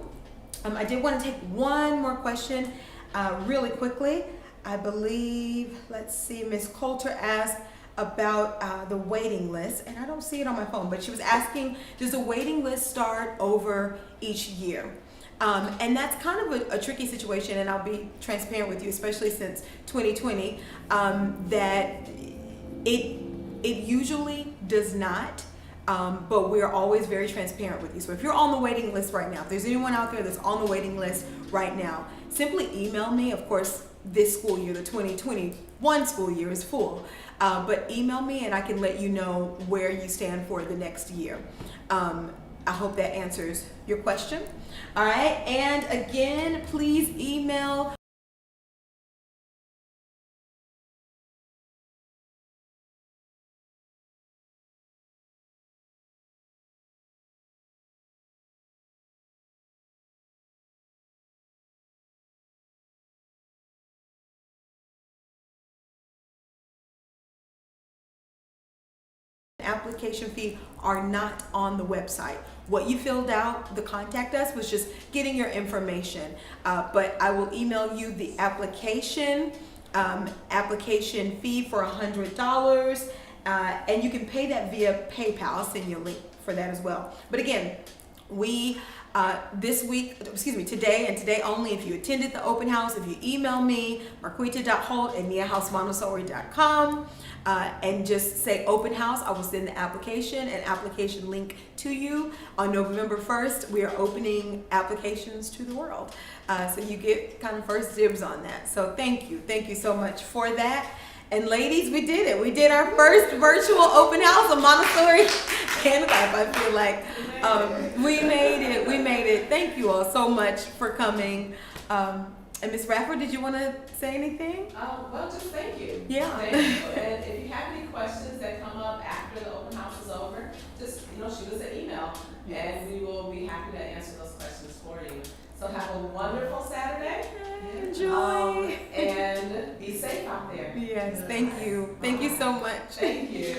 I did want to take one more question really quickly. I believe, let's see, Ms. Coulter asked about the waiting list, and I don't see it on my phone, but she was asking, does the waiting list start over each year? And that's kind of a tricky situation, and I'll be transparent with you, especially since 2020, that it usually does not, but we're always very transparent with you. So if you're on the waiting list right now, if there's anyone out there that's on the waiting list right now, simply email me. Of course, this school year, the 2021 school year, is full, but email me and I can let you know where you stand for the next year. I hope that answers your question. All right, and again, please email application fee are not on the website. What you filled out, the contact us, was just getting your information. But I will email you the application fee for $100, and you can pay that via PayPal. I'll send you a link for that as well. But again, we today and today only, if you attended the open house, if you email me, marquita.holt@niaHouseMontessori.com, and just say open house, I will send the application and application link to you. On November 1st, we are opening applications to the world. So you get kind of first dibs on that. So thank you so much for that. And ladies, we did it. We did our first virtual open house of Montessori. Can't clap, I feel like. We made it. Thank you all so much for coming. And Ms. Rafford, did you want to say anything? Well, just thank you. Yeah. Thank you. And if you have any questions that come up after the open house is over, just shoot us an email, and we will be happy to answer those questions for you. So have a wonderful Saturday. Enjoy. And be safe out there. Yes, thank you. Thank you so much. Thank you.